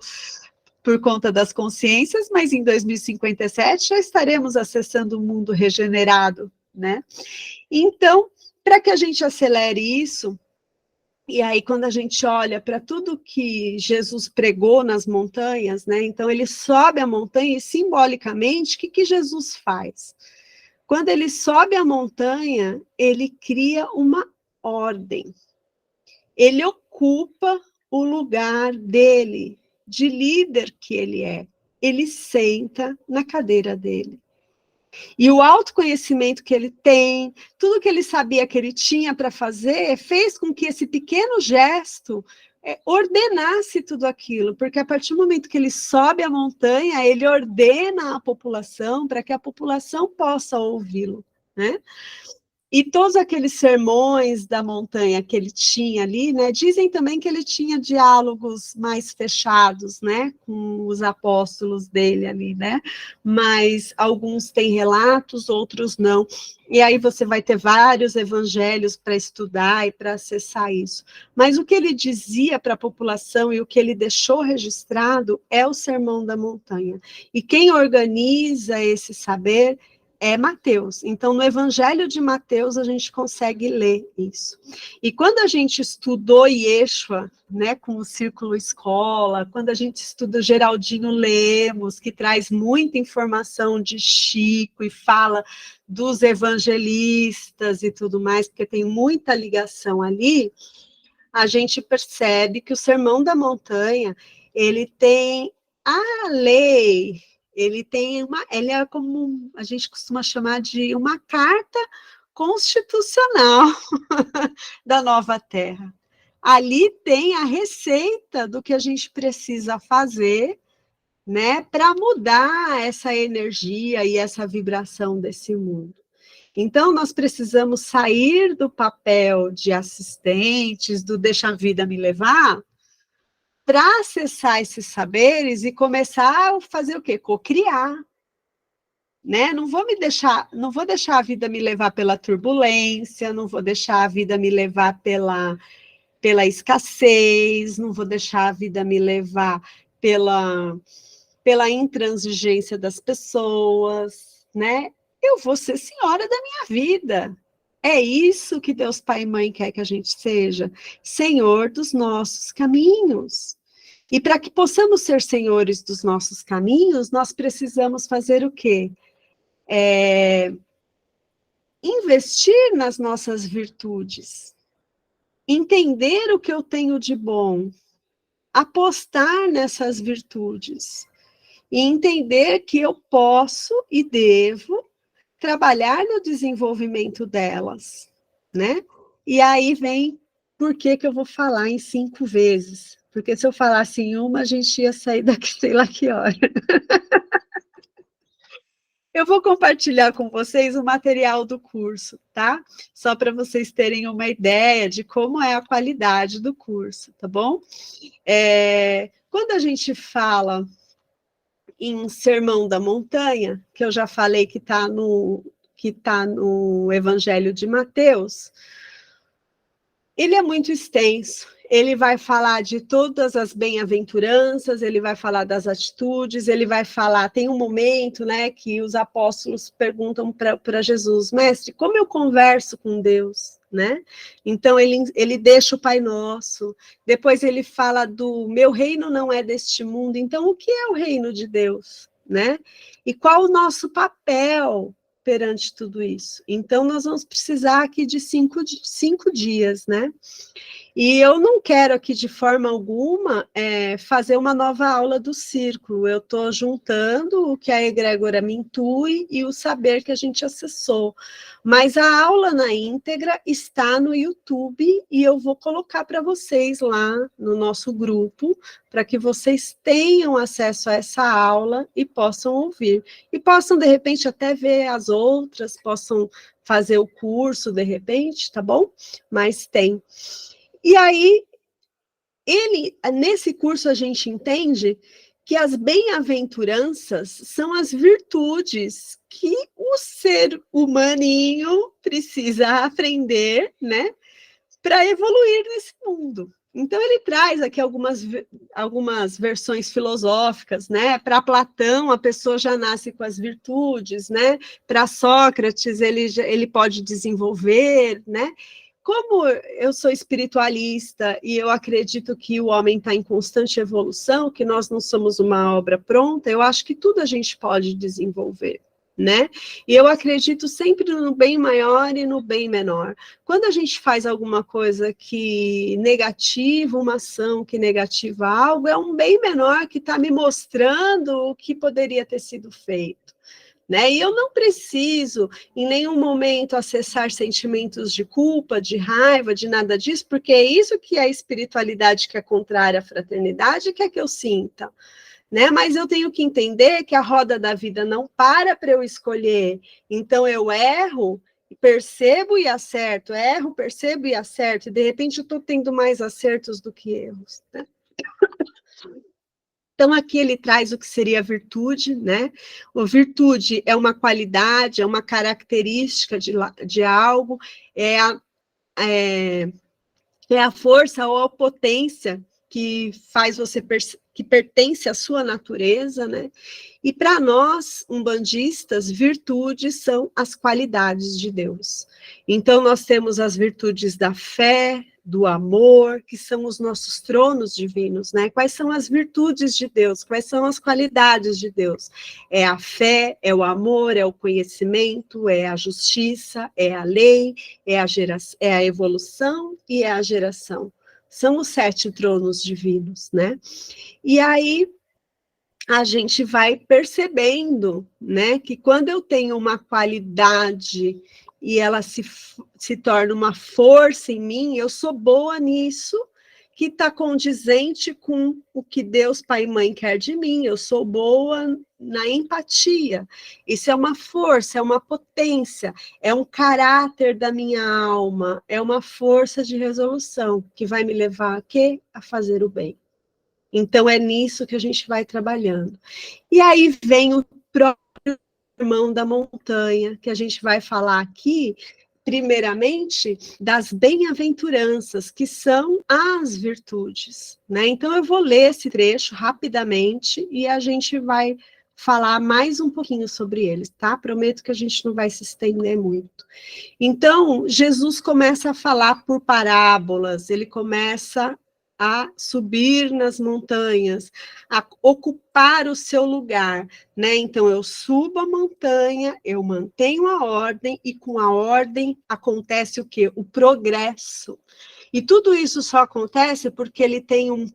por conta das consciências, mas em 2057 já estaremos acessando um mundo regenerado, né? Então, para que a gente acelere isso, e aí quando a gente olha para tudo que Jesus pregou nas montanhas, né? Então ele sobe a montanha e simbolicamente, o que Jesus faz? Quando ele sobe a montanha, ele cria uma ordem. Ele ocupa o lugar dele, de líder que ele é. Ele senta na cadeira dele. E o autoconhecimento que ele tem, tudo que ele sabia que ele tinha para fazer, fez com que esse pequeno gesto ordenasse tudo aquilo, porque a partir do momento que ele sobe a montanha, ele ordena a população para que a população possa ouvi-lo, né? E todos aqueles sermões da montanha que ele tinha ali, né, dizem também que ele tinha diálogos mais fechados, né, com os apóstolos dele ali, né, mas alguns têm relatos, outros não. E aí você vai ter vários evangelhos para estudar e para acessar isso. Mas o que ele dizia para a população e o que ele deixou registrado é o Sermão da Montanha. E quem organiza esse saber é Mateus. Então, no Evangelho de Mateus, a gente consegue ler isso. E quando a gente estudou Yeshua, né, com o Círculo Escola, quando a gente estuda Geraldinho Lemos, que traz muita informação de Chico e fala dos evangelistas e tudo mais, porque tem muita ligação ali, a gente percebe que o Sermão da Montanha, ele tem a lei, ele é como a gente costuma chamar de uma carta constitucional da nova terra. Ali tem a receita do que a gente precisa fazer, né, para mudar essa energia e essa vibração desse mundo. Então, nós precisamos sair do papel de assistentes, do deixa a vida me levar, para acessar esses saberes e começar a fazer o quê? Cocriar. Né? Não vou deixar a vida me levar pela turbulência, não vou deixar a vida me levar pela escassez, não vou deixar a vida me levar pela intransigência das pessoas, né? Eu vou ser senhora da minha vida. É isso que Deus Pai e Mãe quer que a gente seja, senhor dos nossos caminhos. E para que possamos ser senhores dos nossos caminhos, nós precisamos fazer o quê? Investir nas nossas virtudes, entender o que eu tenho de bom, apostar nessas virtudes e entender que eu posso e devo trabalhar no desenvolvimento delas, né? E aí vem por que eu vou falar em 5 vezes, porque se eu falasse em uma, a gente ia sair daqui sei lá que hora. Eu vou compartilhar com vocês o material do curso, tá? Só para vocês terem uma ideia de como é a qualidade do curso, tá bom? Quando a gente fala em Sermão da Montanha, que eu já falei que está no Evangelho de Mateus, ele é muito extenso. Ele vai falar de todas as bem-aventuranças, ele vai falar das atitudes, ele vai falar, tem um momento, né, que os apóstolos perguntam para Jesus, mestre, como eu converso com Deus, né? Então ele deixa o Pai Nosso, depois ele fala do meu reino não é deste mundo, então o que é o reino de Deus, né? E qual o nosso papel perante tudo isso? Então nós vamos precisar aqui de 5 dias, né? E eu não quero aqui, de forma alguma, fazer uma nova aula do círculo. Eu estou juntando o que a egrégora me intui e o saber que a gente acessou. Mas a aula na íntegra está no YouTube e eu vou colocar para vocês lá no nosso grupo, para que vocês tenham acesso a essa aula e possam ouvir. E possam, de repente, até ver as outras, possam fazer o curso, de repente, tá bom? Mas tem. E aí, nesse curso a gente entende que as bem-aventuranças são as virtudes que o ser humaninho precisa aprender, né, para evoluir nesse mundo. Então ele traz aqui algumas versões filosóficas, né? Para Platão, a pessoa já nasce com as virtudes, né? Para Sócrates, ele pode desenvolver, né? Como eu sou espiritualista e eu acredito que o homem está em constante evolução, que nós não somos uma obra pronta, eu acho que tudo a gente pode desenvolver, né? E eu acredito sempre no bem maior e no bem menor. Quando a gente faz alguma coisa que negativa, uma ação que negativa algo, é um bem menor que está me mostrando o que poderia ter sido feito. Né? E eu não preciso, em nenhum momento, acessar sentimentos de culpa, de raiva, de nada disso, porque é isso que a espiritualidade que é contrária à fraternidade quer que eu sinta. Né? Mas eu tenho que entender que a roda da vida não para eu escolher. Então eu erro, percebo e acerto, erro, percebo e acerto, e de repente eu estou tendo mais acertos do que erros. Né? Então, aqui ele traz o que seria a virtude, né? A virtude é uma qualidade, é uma característica de algo, é a força ou a potência que faz você que pertence à sua natureza, né? E para nós, umbandistas, virtudes são as qualidades de Deus. Então, nós temos as virtudes da fé, do amor, que são os nossos tronos divinos, né? Quais são as virtudes de Deus? Quais são as qualidades de Deus? É a fé, é o amor, é o conhecimento, é a justiça, é a lei, é a evolução e é a geração. São os 7 tronos divinos, né? E aí a gente vai percebendo, né, que quando eu tenho uma qualidade e ela se torna uma força em mim, eu sou boa nisso, que está condizente com o que Deus, Pai e Mãe quer de mim. Eu sou boa na empatia. Isso é uma força, é uma potência, é um caráter da minha alma, é uma força de resolução que vai me levar a quê? A fazer o bem. Então, é nisso que a gente vai trabalhando. E aí vem o próprio Sermão da Montanha, que a gente vai falar aqui, primeiramente, das bem-aventuranças, que são as virtudes, né? Então, eu vou ler esse trecho rapidamente e a gente vai falar mais um pouquinho sobre eles, tá? Prometo que a gente não vai se estender muito. Então, Jesus começa a falar por parábolas, ele começa a subir nas montanhas, a ocupar o seu lugar, né? Então, eu subo a montanha, eu mantenho a ordem, e com a ordem acontece o quê? O progresso. E tudo isso só acontece porque ele tem um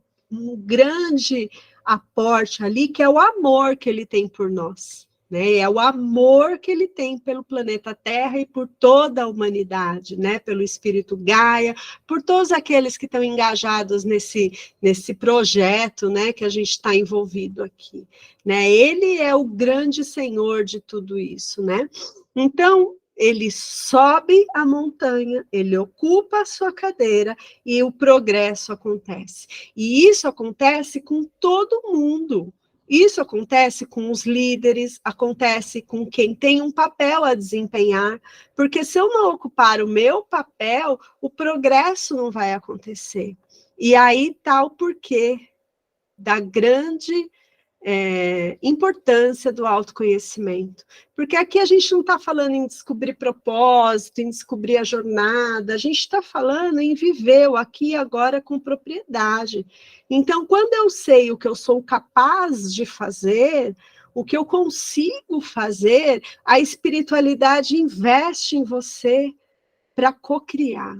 grande aporte ali, que é o amor que ele tem por nós. Né? É o amor que ele tem pelo planeta Terra e por toda a humanidade, né? Pelo espírito Gaia, por todos aqueles que estão engajados nesse projeto, né? Que a gente está envolvido aqui. Né? Ele é o grande senhor de tudo isso. Né? Então, ele sobe a montanha, ele ocupa a sua cadeira e o progresso acontece. E isso acontece com todo mundo. Isso acontece com os líderes, acontece com quem tem um papel a desempenhar, porque se eu não ocupar o meu papel, o progresso não vai acontecer. E aí está o porquê da grande importância do autoconhecimento. Porque aqui a gente não está falando em descobrir propósito, em descobrir a jornada, a gente está falando em viver o aqui e agora com propriedade. Então, quando eu sei o que eu sou capaz de fazer, o que eu consigo fazer, a espiritualidade investe em você para cocriar.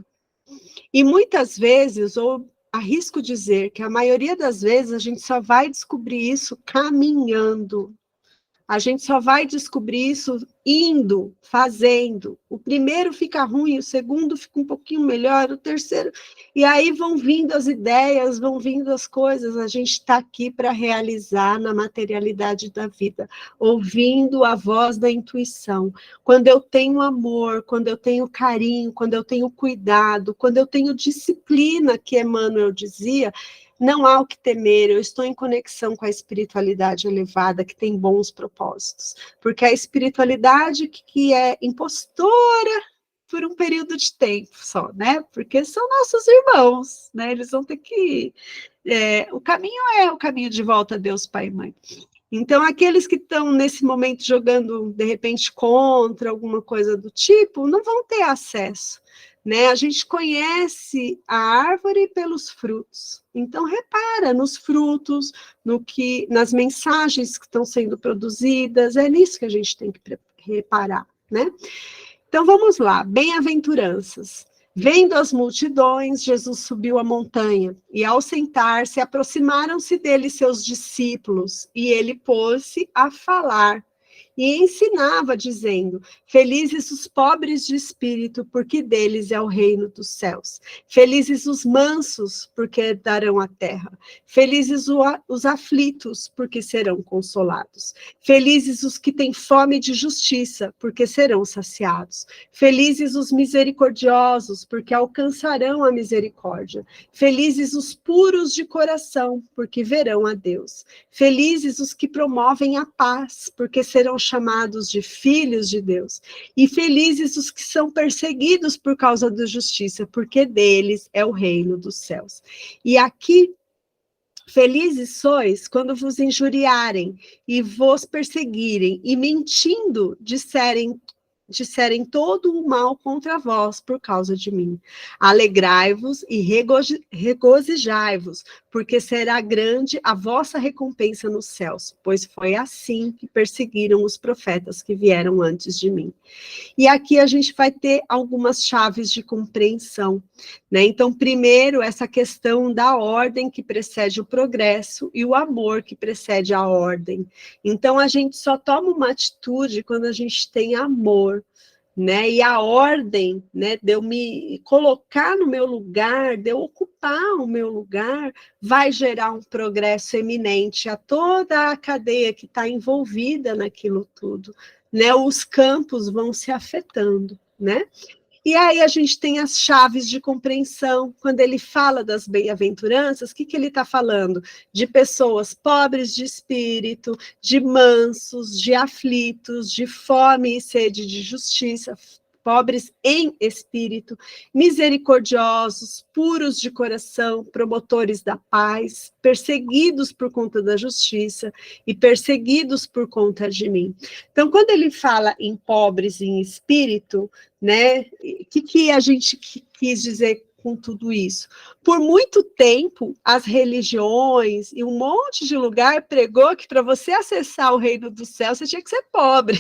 E muitas vezes, ou arrisco dizer que a maioria das vezes a gente só vai descobrir isso caminhando. A gente só vai descobrir isso indo, fazendo. O primeiro fica ruim, o segundo fica um pouquinho melhor, o terceiro. E aí vão vindo as ideias, vão vindo as coisas. A gente está aqui para realizar na materialidade da vida, ouvindo a voz da intuição. Quando eu tenho amor, quando eu tenho carinho, quando eu tenho cuidado, quando eu tenho disciplina, que Emmanuel dizia, não há o que temer, eu estou em conexão com a espiritualidade elevada, que tem bons propósitos. Porque a espiritualidade que é impostora por um período de tempo só, né? Porque são nossos irmãos, né? Eles vão ter que... o caminho é o caminho de volta a Deus, Pai e Mãe. Então, aqueles que estão nesse momento jogando, de repente, contra alguma coisa do tipo, não vão ter acesso. Né? A gente conhece a árvore pelos frutos. Então, repara nos frutos, nas mensagens que estão sendo produzidas, é nisso que a gente tem que reparar. Né? Então, vamos lá, bem-aventuranças. Vendo as multidões, Jesus subiu a montanha, e ao sentar-se, aproximaram-se dele seus discípulos, e ele pôs-se a falar. E ensinava, dizendo: felizes os pobres de espírito, porque deles é o reino dos céus. Felizes os mansos, porque herdarão a terra. Felizes os aflitos, porque serão consolados. Felizes os que têm fome de justiça, porque serão saciados. Felizes os misericordiosos, porque alcançarão a misericórdia. Felizes os puros de coração, porque verão a Deus. Felizes os que promovem a paz, porque serão chamados de filhos de Deus. E felizes os que são perseguidos por causa da justiça, porque deles é o reino dos céus. E aqui, felizes sois quando vos injuriarem e vos perseguirem, e mentindo disserem todo o mal contra vós por causa de mim. Alegrai-vos e regozijai-vos, porque será grande a vossa recompensa nos céus, pois foi assim que perseguiram os profetas que vieram antes de mim. E aqui a gente vai ter algumas chaves de compreensão, né? Então, primeiro, essa questão da ordem que precede o progresso e o amor que precede a ordem. Então, a gente só toma uma atitude quando a gente tem amor, né? E a ordem, né, de eu me colocar no meu lugar, de eu ocupar o meu lugar, vai gerar um progresso eminente a toda a cadeia que está envolvida naquilo tudo, né? Os campos vão se afetando, né? E aí a gente tem as chaves de compreensão. Quando ele fala das bem-aventuranças, o que, que ele está falando? De pessoas pobres de espírito, de mansos, de aflitos, de fome e sede de justiça, pobres em espírito, misericordiosos, puros de coração, promotores da paz, perseguidos por conta da justiça e perseguidos por conta de mim. Então, quando ele fala em pobres em espírito, né? O que a gente quis dizer com tudo isso? Por muito tempo, as religiões e um monte de lugar pregou que para você acessar o reino do céu, você tinha que ser pobre.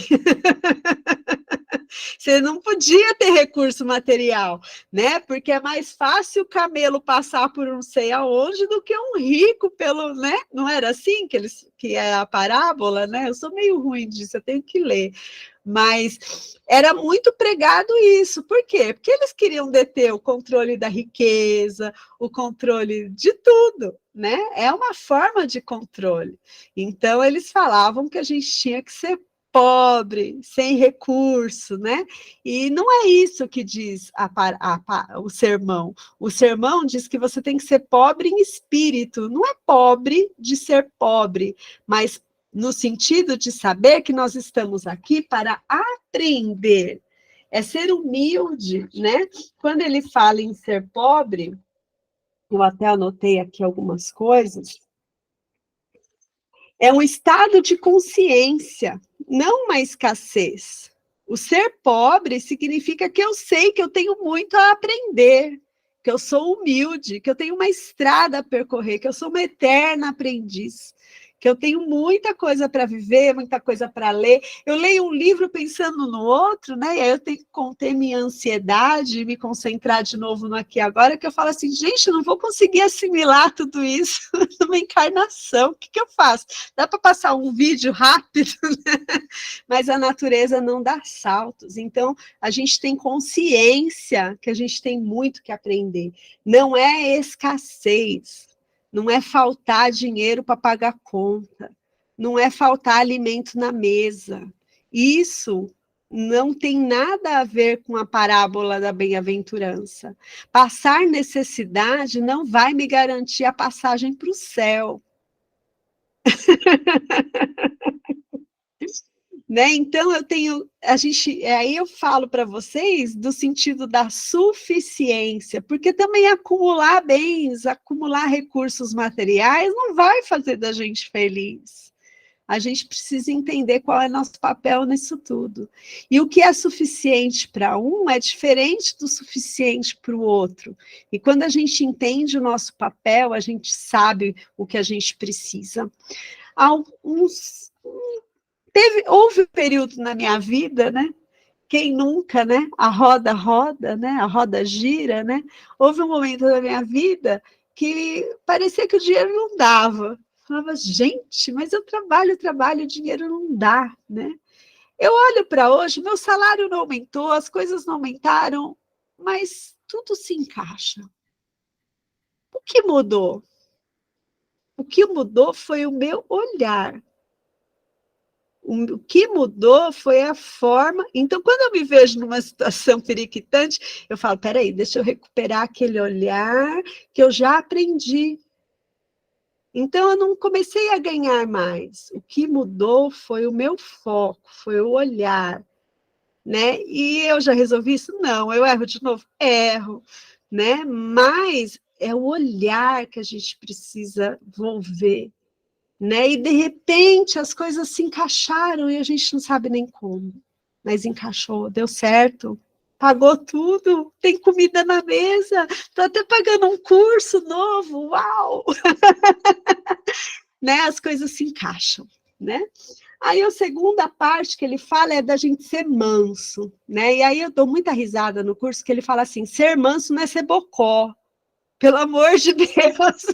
Você não podia ter recurso material, né? Porque é mais fácil o camelo passar por não sei aonde do que um rico pelo, né? Não era assim que é a parábola, né? Eu sou meio ruim disso, eu tenho que ler. Mas era muito pregado isso. Por quê? Porque eles queriam deter o controle da riqueza, o controle de tudo, né? É uma forma de controle. Então, eles falavam que a gente tinha que ser pobre, sem recurso, né? E não é isso que diz o sermão. O sermão diz que você tem que ser pobre em espírito. Não é pobre de ser pobre, mas no sentido de saber que nós estamos aqui para aprender. É ser humilde, né? Quando ele fala em ser pobre, eu até anotei aqui algumas coisas, é um estado de consciência, não uma escassez. O ser pobre significa que eu sei que eu tenho muito a aprender, que eu sou humilde, que eu tenho uma estrada a percorrer, que eu sou uma eterna aprendiz, que eu tenho muita coisa para viver, muita coisa para ler. Eu leio um livro pensando no outro, né? E aí eu tenho que conter minha ansiedade e me concentrar de novo no aqui e agora, que eu falo assim, gente, eu não vou conseguir assimilar tudo isso numa encarnação. O que, que eu faço? Dá para passar um vídeo rápido, né? Mas a natureza não dá saltos. Então, a gente tem consciência que a gente tem muito que aprender. Não é escassez. Não é faltar dinheiro para pagar conta, não é faltar alimento na mesa. Isso não tem nada a ver com a parábola da bem-aventurança. Passar necessidade não vai me garantir a passagem para o céu. Né? Então aí eu falo para vocês do sentido da suficiência, porque também acumular bens, acumular recursos materiais não vai fazer da gente feliz. A gente precisa entender qual é nosso papel nisso tudo. E o que é suficiente para um é diferente do suficiente para o outro. E quando a gente entende o nosso papel, a gente sabe o que a gente precisa. Houve um período na minha vida, né? Quem nunca, né? A roda roda, né? A roda gira, né? Houve um momento da minha vida que parecia que o dinheiro não dava. Eu falava, gente, mas eu trabalho, o dinheiro não dá, né? Eu olho para hoje, meu salário não aumentou, as coisas não aumentaram, mas tudo se encaixa. O que mudou? O que mudou foi o meu olhar. O que mudou foi a forma. Então, quando eu me vejo numa situação periquitante, eu falo: peraí, deixa eu recuperar aquele olhar que eu já aprendi. Então, eu não comecei a ganhar mais. O que mudou foi o meu foco, foi o olhar, né? E eu já resolvi isso? Não. Eu erro de novo? Erro, né? Mas é o olhar que a gente precisa volver, né? E de repente as coisas se encaixaram e a gente não sabe nem como, mas encaixou, deu certo, pagou tudo, tem comida na mesa, estou até pagando um curso novo, uau! Né? As coisas se encaixam, né? Aí a segunda parte que ele fala é da gente ser manso, né? E aí eu dou muita risada no curso que ele fala assim: ser manso não é ser bocó, pelo amor de Deus.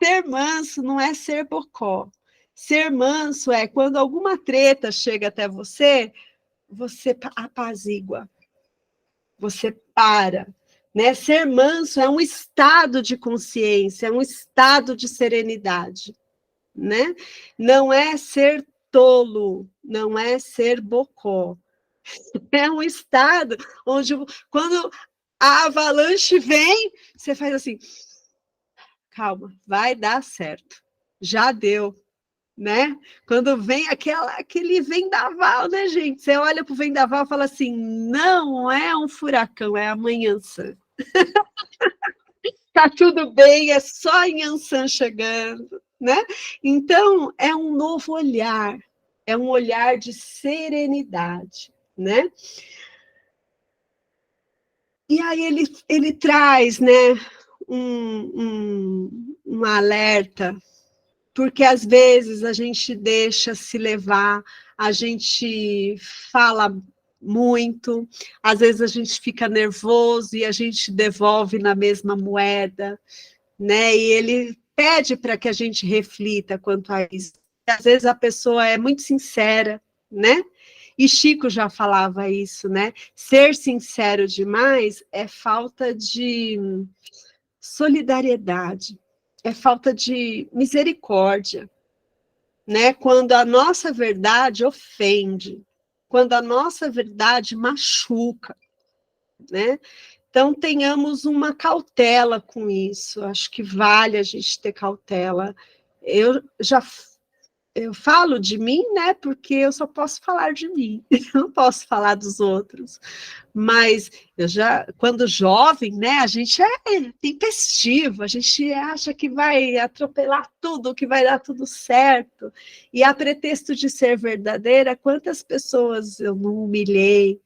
Ser manso não é ser bocó. Ser manso é quando alguma treta chega até você, você apazigua, você para, né? Ser manso é um estado de consciência, é um estado de serenidade, né? Não é ser tolo, não é ser bocó. É um estado onde, quando a avalanche vem, você faz assim, calma, vai dar certo, já deu, né? Quando vem aquele vendaval, né, gente? Você olha para o vendaval e fala assim, não é um furacão, é amanhã-san. Tá tudo bem, é só Yansan chegando, né? Então, é um novo olhar, é um olhar de serenidade, né? E aí ele traz, né, um alerta, porque às vezes a gente deixa se levar, a gente fala muito, às vezes a gente fica nervoso e a gente devolve na mesma moeda, né? E ele pede para que a gente reflita quanto a isso. Às vezes a pessoa é muito sincera, né? E Chico já falava isso, né? Ser sincero demais é falta de solidariedade, é falta de misericórdia, né? Quando a nossa verdade ofende, quando a nossa verdade machuca, né? Então, tenhamos uma cautela com isso. Acho que vale a gente ter cautela. Eu falo de mim, né? Porque eu só posso falar de mim. Eu não posso falar dos outros. Mas quando jovem, né? A gente é tempestivo. A gente acha que vai atropelar tudo, que vai dar tudo certo. E a pretexto de ser verdadeira, quantas pessoas eu não humilhei,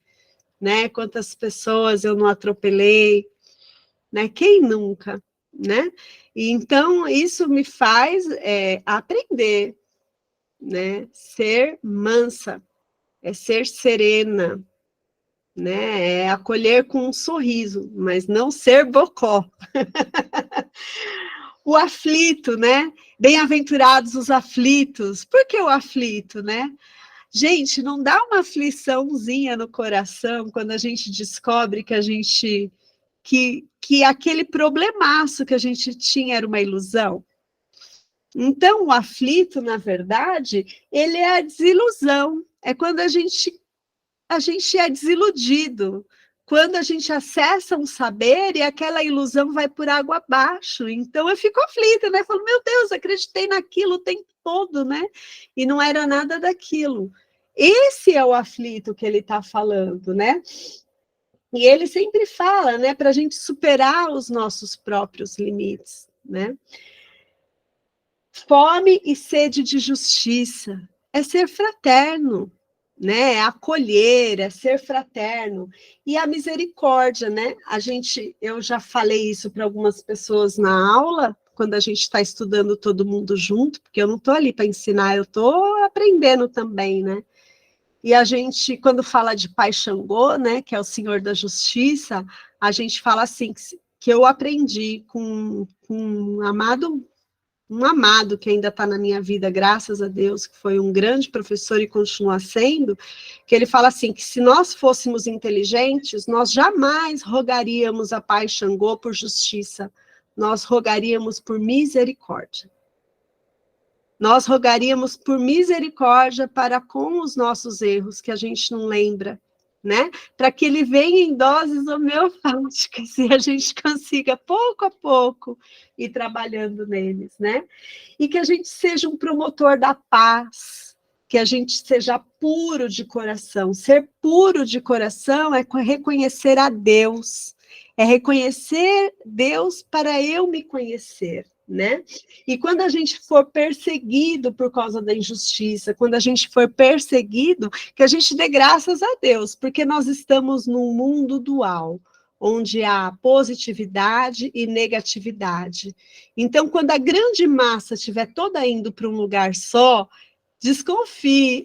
né? Quantas pessoas eu não atropelei, né? Quem nunca, né? E então isso me faz aprender, né? Ser mansa, é ser serena, né? É acolher com um sorriso, mas não ser bocó. O aflito, né? Bem-aventurados os aflitos. Por que o aflito, né? Gente, não dá uma afliçãozinha no coração quando a gente descobre que a gente que aquele problemaço que a gente tinha era uma ilusão. Então, o aflito, na verdade, ele é a desilusão. É quando a gente é desiludido, quando a gente acessa um saber e aquela ilusão vai por água abaixo. Então, eu fico aflita, né? Eu falo, meu Deus, acreditei naquilo o tempo todo, né? E não era nada daquilo. Esse é o aflito que ele está falando, né? E ele sempre fala, né, para a gente superar os nossos próprios limites, né? Fome e sede de justiça é ser fraterno, né? É acolher, é ser fraterno. E a misericórdia, né? Eu já falei isso para algumas pessoas na aula, quando a gente está estudando todo mundo junto, porque eu não estou ali para ensinar, eu estou aprendendo também, né? E a gente, quando fala de Pai Xangô, né, que é o Senhor da Justiça, a gente fala assim, que eu aprendi com um amado que ainda está na minha vida, graças a Deus, que foi um grande professor e continua sendo, que ele fala assim, que se nós fôssemos inteligentes, nós jamais rogaríamos a Pai Xangô por justiça, nós rogaríamos por misericórdia. Nós rogaríamos por misericórdia para com os nossos erros, que a gente não lembra, né? Para que ele venha em doses homeopáticas e a gente consiga, pouco a pouco, ir trabalhando neles, né? E que a gente seja um promotor da paz, que a gente seja puro de coração. Ser puro de coração é reconhecer a Deus, é reconhecer Deus para eu me conhecer, né? E quando a gente for perseguido por causa da injustiça, quando a gente for perseguido, que a gente dê graças a Deus, porque nós estamos num mundo dual, onde há positividade e negatividade. Então, quando a grande massa estiver toda indo para um lugar só, desconfie,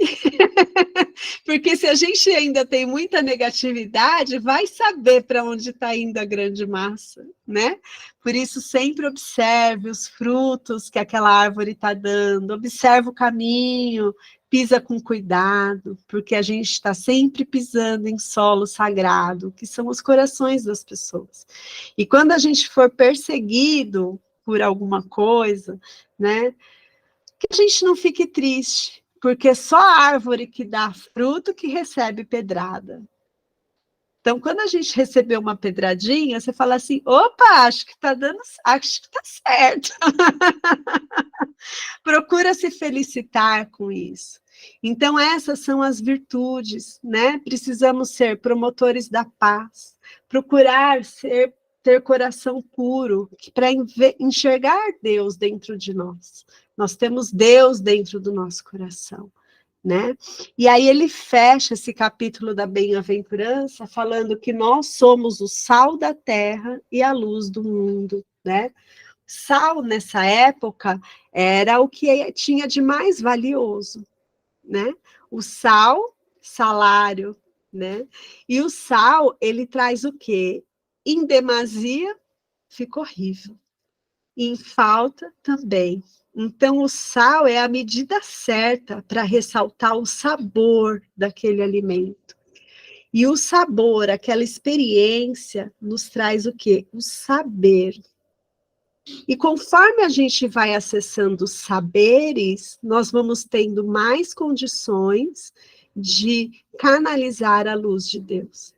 Porque se a gente ainda tem muita negatividade, vai saber para onde está indo a grande massa, né? Por isso, sempre observe os frutos que aquela árvore está dando, observe o caminho, pisa com cuidado, porque a gente está sempre pisando em solo sagrado, que são os corações das pessoas. E quando a gente for perseguido por alguma coisa, né, que a gente não fique triste, porque só a árvore que dá fruto que recebe pedrada. Então, quando a gente recebeu uma pedradinha, você fala assim, opa, acho que está dando, acho que está certo. Procura se felicitar com isso. Então, essas são as virtudes, né? Precisamos ser promotores da paz, procurar ter coração puro, para enxergar Deus dentro de nós. Nós temos Deus dentro do nosso coração, né? E aí ele fecha esse capítulo da bem-aventurança falando que nós somos o sal da terra e a luz do mundo, né? Sal, nessa época, era o que tinha de mais valioso, né? O sal, salário, né? E o sal, ele traz o quê? Em demasia, fica horrível. Em falta, também. Então, o sal é a medida certa para ressaltar o sabor daquele alimento. E o sabor, aquela experiência, nos traz o quê? O saber. E conforme a gente vai acessando os saberes, nós vamos tendo mais condições de canalizar a luz de Deus.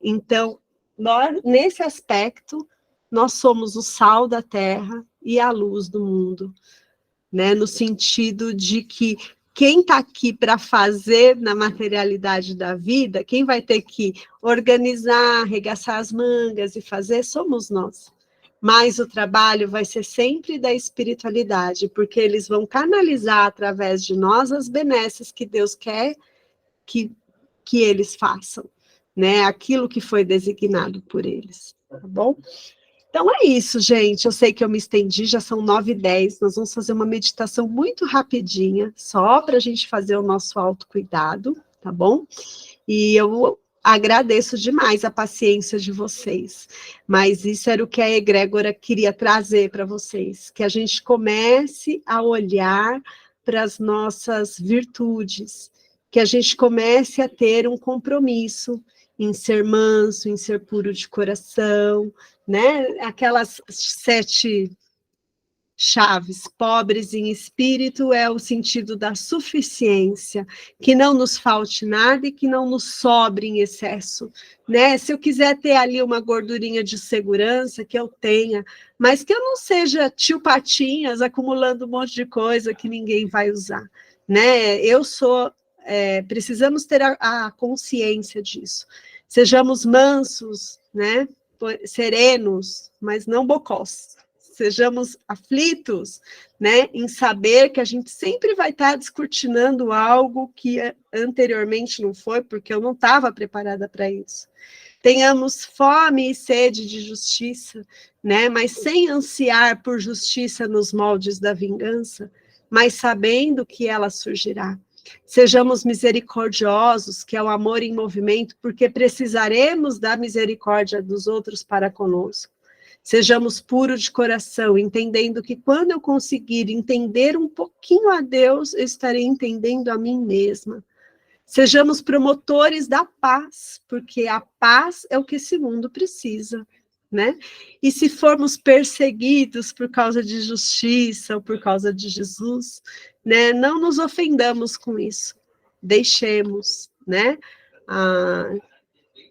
Então, nesse aspecto, nós somos o sal da terra e a luz do mundo, né? No sentido de que quem está aqui para fazer na materialidade da vida, quem vai ter que organizar, arregaçar as mangas e fazer, somos nós. Mas o trabalho vai ser sempre da espiritualidade, porque eles vão canalizar através de nós as benesses que Deus quer que eles façam, né? Aquilo que foi designado por eles, tá bom? Então é isso, gente. Eu sei que eu me estendi, já são 9h10. Nós vamos fazer uma meditação muito rapidinha, só para a gente fazer o nosso autocuidado, tá bom? E eu agradeço demais a paciência de vocês. Mas isso era o que a egrégora queria trazer para vocês, que a gente comece a olhar para as nossas virtudes, que a gente comece a ter um compromisso em ser manso, em ser puro de coração, né? Aquelas 7 chaves, pobres em espírito é o sentido da suficiência, que não nos falte nada e que não nos sobre em excesso, né? Se eu quiser ter ali uma gordurinha de segurança, que eu tenha, mas que eu não seja tio Patinhas acumulando um monte de coisa que ninguém vai usar, né? Precisamos ter a consciência disso. Sejamos mansos, né? Serenos, mas não bocós. Sejamos aflitos, né, em saber que a gente sempre vai estar descortinando algo que anteriormente não foi, porque eu não estava preparada para isso. Tenhamos fome e sede de justiça, né, mas sem ansiar por justiça nos moldes da vingança, mas sabendo que ela surgirá. Sejamos misericordiosos, que é o amor em movimento, porque precisaremos da misericórdia dos outros para conosco. Sejamos puros de coração, entendendo que quando eu conseguir entender um pouquinho a Deus, eu estarei entendendo a mim mesma. Sejamos promotores da paz, porque a paz é o que esse mundo precisa, né? E se formos perseguidos por causa de justiça ou por causa de Jesus, né, não nos ofendamos com isso. Deixemos, né?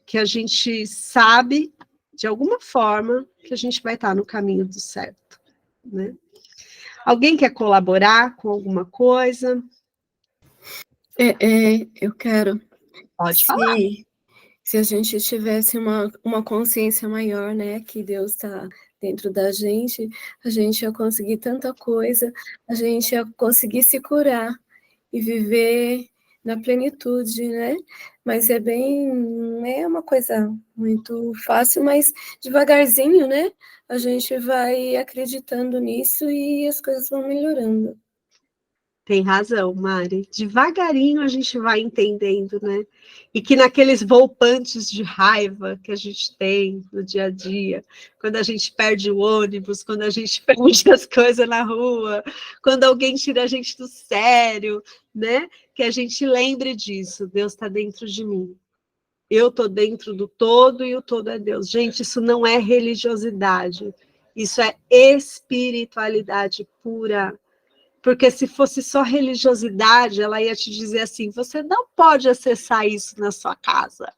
Que a gente sabe, de alguma forma, que a gente vai estar no caminho do certo, né? Alguém quer colaborar com alguma coisa? Eu quero. Pode falar. Se a gente tivesse uma consciência maior, né, que Deus está dentro da gente, a gente ia conseguir tanta coisa, a gente ia conseguir se curar e viver na plenitude, né? Mas não é uma coisa muito fácil, mas devagarzinho, né? A gente vai acreditando nisso e as coisas vão melhorando. Tem razão, Mari. Devagarinho a gente vai entendendo, né? E que naqueles volpantes de raiva que a gente tem no dia a dia, quando a gente perde o ônibus, quando a gente perde as coisas na rua, quando alguém tira a gente do sério, né? Que a gente lembre disso. Deus está dentro de mim. Eu estou dentro do todo e o todo é Deus. Gente, isso não é religiosidade. Isso é espiritualidade pura. Porque se fosse só religiosidade, ela ia te dizer assim, você não pode acessar isso na sua casa.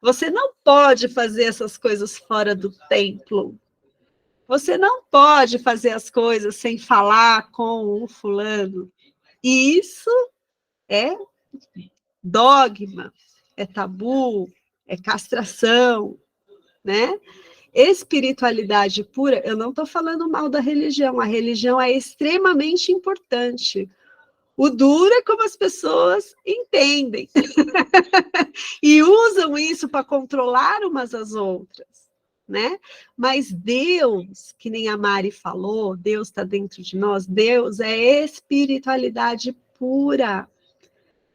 Você não pode fazer essas coisas fora do templo. Você não pode fazer as coisas sem falar com o fulano. E isso é dogma, é tabu, é castração, né? Espiritualidade pura, eu não estou falando mal da religião, a religião é extremamente importante. O duro é como as pessoas entendem e usam isso para controlar umas às outras, né? Mas Deus, que nem a Mari falou, Deus está dentro de nós, Deus é espiritualidade pura.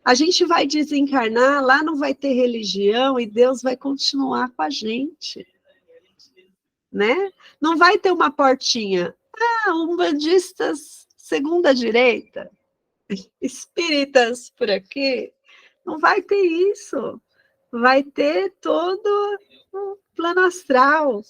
A gente vai desencarnar, lá não vai ter religião e Deus vai continuar com a gente, né? Não vai ter uma portinha. Umbandistas segunda direita, espíritas por aqui. Não vai ter isso. Vai ter todo o plano astral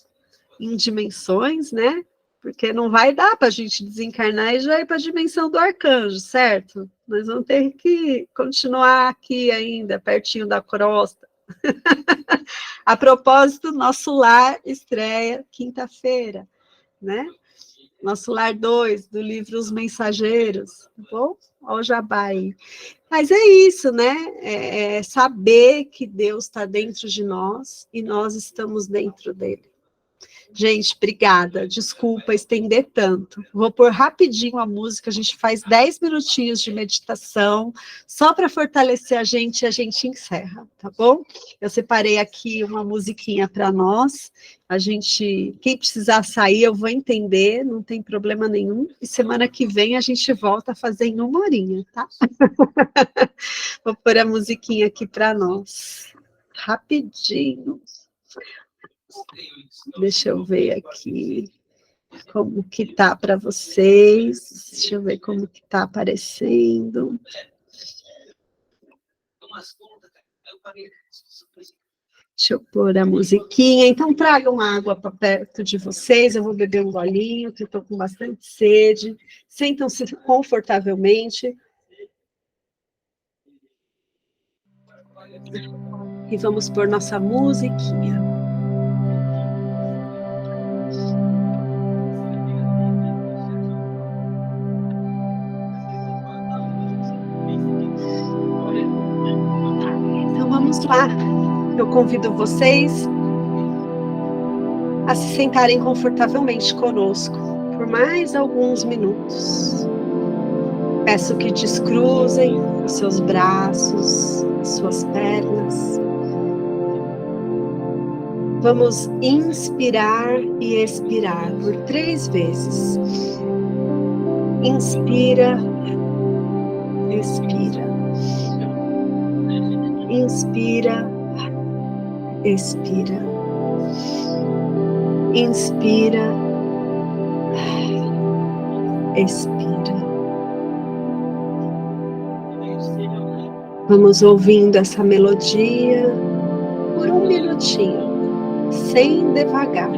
em dimensões, né? Porque não vai dar para a gente desencarnar e já ir para a dimensão do arcanjo, certo? Nós vamos ter que continuar aqui ainda, pertinho da crosta. A propósito, nosso lar estreia quinta-feira, né? Nosso lar 2, do livro Os Mensageiros, tá bom? Olha o jabá aí. Mas é isso, né? É saber que Deus está dentro de nós e nós estamos dentro dele. Gente, obrigada. Desculpa estender tanto. Vou pôr rapidinho a música, a gente faz 10 minutinhos de meditação, só para fortalecer a gente e a gente encerra, tá bom? Eu separei aqui uma musiquinha para nós. A gente, quem precisar sair, eu vou entender, não tem problema nenhum. E semana que vem a gente volta a fazer em 1 horinha, tá? Vou pôr a musiquinha aqui para nós. Rapidinho. Deixa eu ver aqui como que tá para vocês. Deixa eu ver como que tá aparecendo. Deixa eu pôr a musiquinha. Então, tragam água para perto de vocês. Eu vou beber um golinho, que eu estou com bastante sede. Sentam-se confortavelmente. E vamos pôr nossa musiquinha. Então, vamos lá. Eu convido vocês a se sentarem confortavelmente conosco por mais alguns minutos. Peço que descruzem os seus braços, as suas pernas. Vamos inspirar e expirar por 3 vezes. Inspira, expira. Inspira, expira. Inspira, expira. Vamos ouvindo essa melodia por 1 minutinho, sem devagar.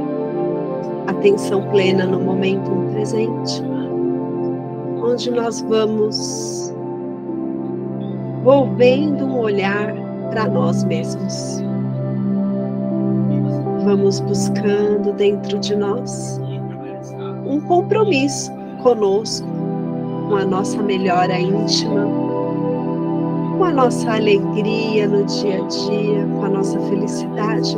Atenção plena no momento presente, onde nós vamos volvendo um olhar para nós mesmos. Vamos buscando dentro de nós um compromisso conosco, com a nossa melhora íntima, com a nossa alegria no dia a dia, com a nossa felicidade.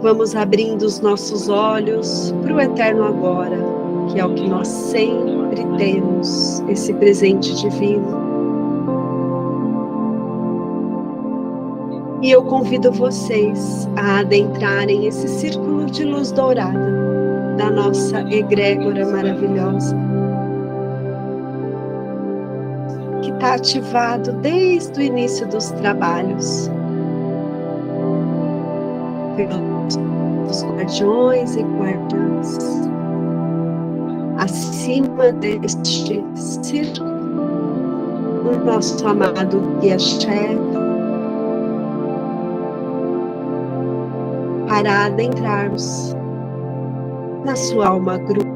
Vamos abrindo os nossos olhos para o eterno agora, que é o que nós sempre temos, esse presente divino. E eu convido vocês a adentrarem esse círculo de luz dourada da nossa egrégora maravilhosa. que está ativado desde o início dos trabalhos, pelos guardiões e guardiãs, acima deste círculo, o nosso amado guia-chefe, para adentrarmos na sua alma grupo,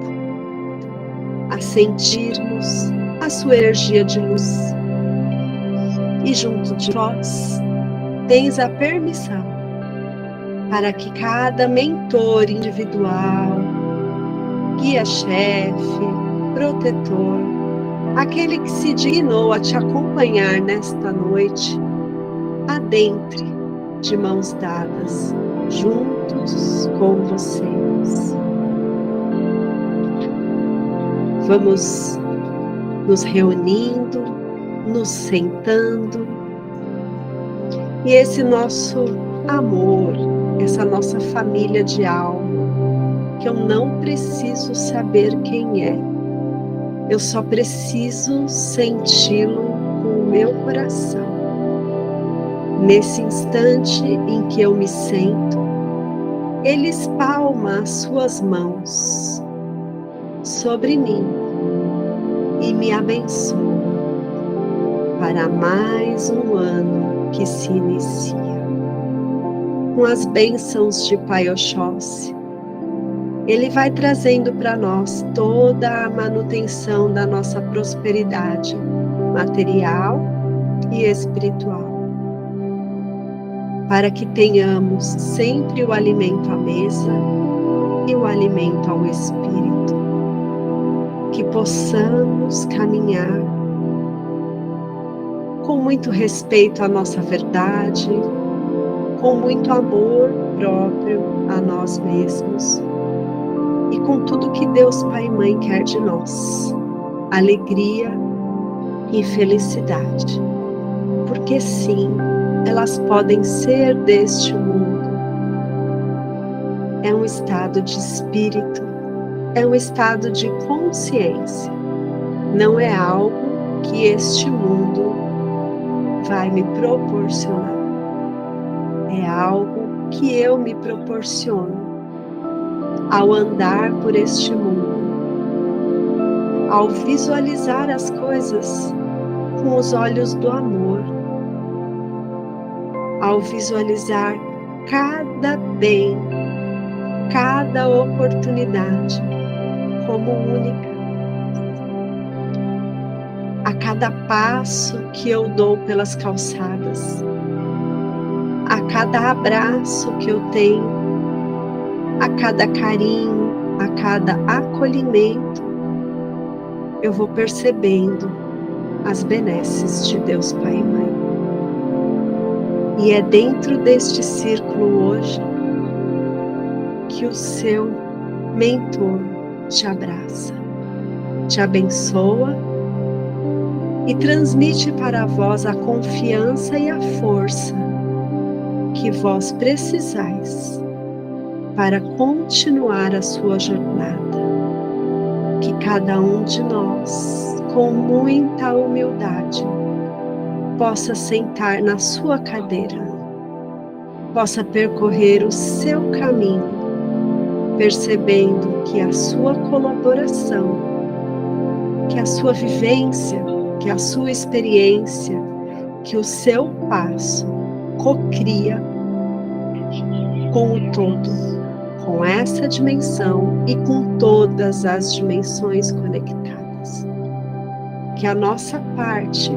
a sentirmos a sua energia de luz. E junto de vós, tens a permissão para que cada mentor individual, guia-chefe, protetor, aquele que se dignou a te acompanhar nesta noite, adentre de mãos dadas, juntos com vocês. Vamos nos reunindo, nos sentando, e esse nosso amor, essa nossa família de alma, que eu não preciso saber quem é, eu só preciso senti-lo com o meu coração. Nesse instante em que eu me sento, ele espalma as suas mãos sobre mim e me abençoa para mais um ano que se inicia. Com as bênçãos de Pai Oxóssi, ele vai trazendo para nós toda a manutenção da nossa prosperidade material e espiritual, para que tenhamos sempre o alimento à mesa e o alimento ao espírito, que possamos caminhar com muito respeito à nossa verdade, com muito amor próprio a nós mesmos e com tudo que Deus Pai e Mãe quer de nós, alegria e felicidade, porque sim, elas podem ser deste mundo. É um estado de espírito, é um estado de consciência, não é algo que este mundo vai me proporcionar. É algo que eu me proporciono ao andar por este mundo, ao visualizar as coisas com os olhos do amor, ao visualizar cada bem, cada oportunidade como única. A cada passo que eu dou pelas calçadas, a cada abraço que eu tenho, a cada carinho, a cada acolhimento, eu vou percebendo as benesses de Deus Pai e Mãe. E é dentro deste círculo hoje que o seu mentor te abraça, te abençoa e transmite para vós a confiança e a força que vós precisais para continuar a sua jornada. Que cada um de nós, com muita humildade, possa sentar na sua cadeira, possa percorrer o seu caminho, percebendo que a sua colaboração, que a sua vivência, que a sua experiência, que o seu passo cocria com o todo, com essa dimensão e com todas as dimensões conectadas. Que a nossa parte,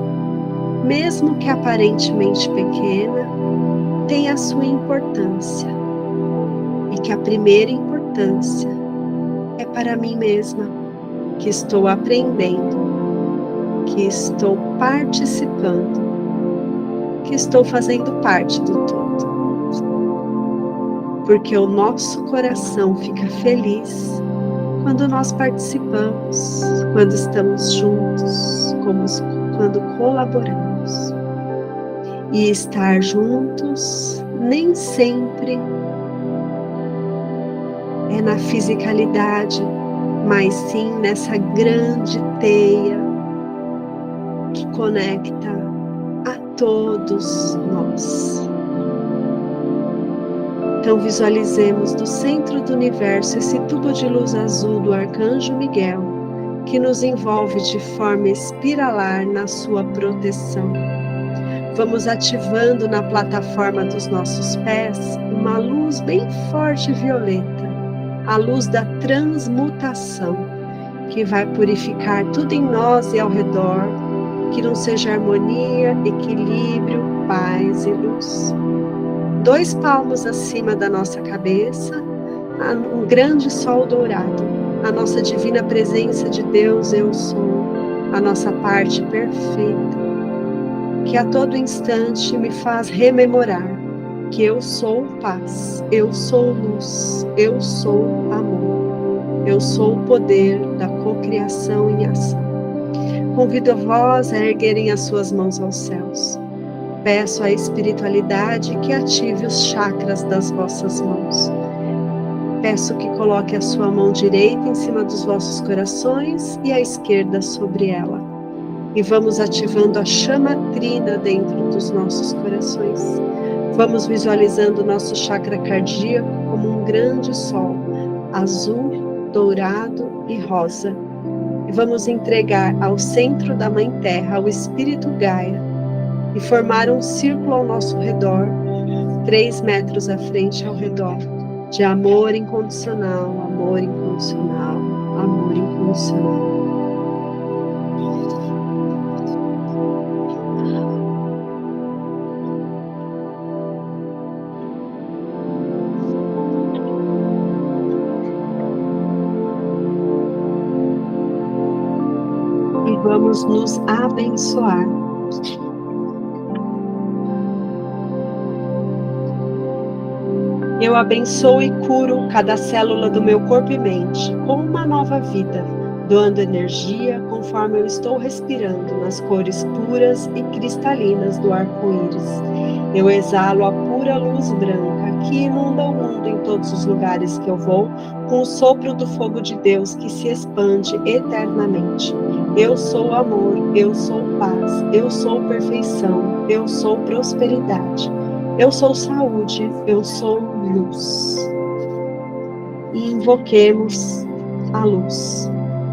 mesmo que aparentemente pequena, tem a sua importância. E que a primeira importância é para mim mesma, que estou aprendendo, que estou participando, que estou fazendo parte do todo. Porque o nosso coração fica feliz quando nós participamos, quando estamos juntos, quando colaboramos. E estar juntos nem sempre é na fisicalidade, mas sim nessa grande teia que conecta a todos nós. Então visualizemos do centro do universo esse tubo de luz azul do Arcanjo Miguel, que nos envolve de forma espiralar na sua proteção. Vamos ativando na plataforma dos nossos pés uma luz bem forte e violeta, a luz da transmutação, que vai purificar tudo em nós e ao redor, que não seja harmonia, equilíbrio, paz e luz. 2 palmos acima da nossa cabeça, um grande sol dourado, a nossa divina presença de Deus, eu sou, a nossa parte perfeita, que a todo instante me faz rememorar que eu sou paz, eu sou luz, eu sou amor, eu sou o poder da cocriação em ação. Convido a vós a erguerem as suas mãos aos céus. Peço à espiritualidade que ative os chakras das vossas mãos. Peço que coloque a sua mão direita em cima dos vossos corações e a esquerda sobre ela. E vamos ativando a chama trina dentro dos nossos corações. Vamos visualizando o nosso chakra cardíaco como um grande sol, azul, dourado e rosa. E vamos entregar ao centro da Mãe Terra, ao Espírito Gaia, e formar um círculo ao nosso redor, 3 metros à frente ao redor, de amor incondicional, amor incondicional, amor incondicional. E vamos nos abençoar. Eu abençoo e curo cada célula do meu corpo e mente com uma nova vida, doando energia conforme eu estou respirando nas cores puras e cristalinas do arco-íris. Eu exalo a pura luz branca que inunda o mundo em todos os lugares que eu vou, com o sopro do fogo de Deus que se expande eternamente. Eu sou amor, eu sou paz, eu sou perfeição, eu sou prosperidade. Eu sou saúde, eu sou luz. E invoquemos a luz.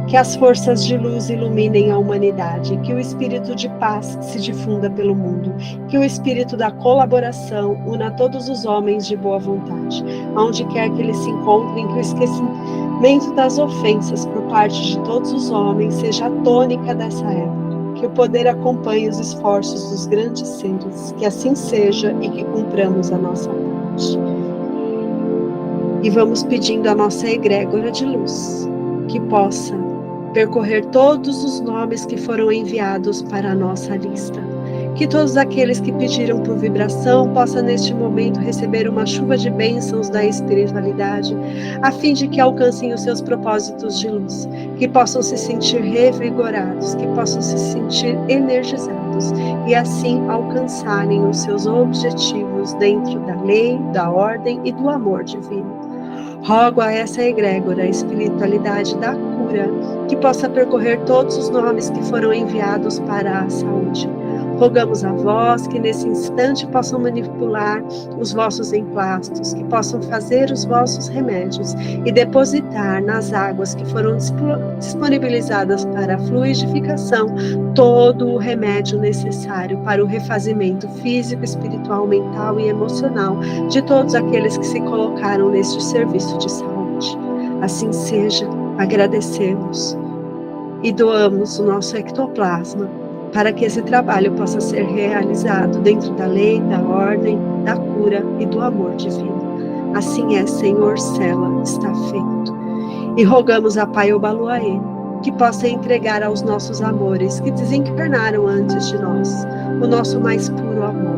Que as forças de luz iluminem a humanidade, que o espírito de paz se difunda pelo mundo, que o espírito da colaboração una todos os homens de boa vontade, aonde quer que eles se encontrem, que o esquecimento das ofensas por parte de todos os homens seja a tônica dessa época. Que o poder acompanhe os esforços dos grandes seres, que assim seja e que cumpramos a nossa parte. E vamos pedindo a nossa egrégora de luz, que possa percorrer todos os nomes que foram enviados para a nossa lista. Que todos aqueles que pediram por vibração possam neste momento receber uma chuva de bênçãos da espiritualidade, a fim de que alcancem os seus propósitos de luz, que possam se sentir revigorados, que possam se sentir energizados e assim alcançarem os seus objetivos dentro da lei, da ordem e do amor divino. Rogo a essa egrégora, a espiritualidade da cura, que possa percorrer todos os nomes que foram enviados para a saúde. Rogamos a vós que nesse instante possam manipular os vossos emplastos, que possam fazer os vossos remédios e depositar nas águas que foram disponibilizadas para a fluidificação todo o remédio necessário para o refazimento físico, espiritual, mental e emocional de todos aqueles que se colocaram neste serviço de saúde. Assim seja, agradecemos e doamos o nosso ectoplasma para que esse trabalho possa ser realizado dentro da lei, da ordem, da cura e do amor divino. Assim é, Senhor, sela, está feito. E rogamos a Pai Obaluaê, que possa entregar aos nossos amores que desencarnaram antes de nós, o nosso mais puro amor,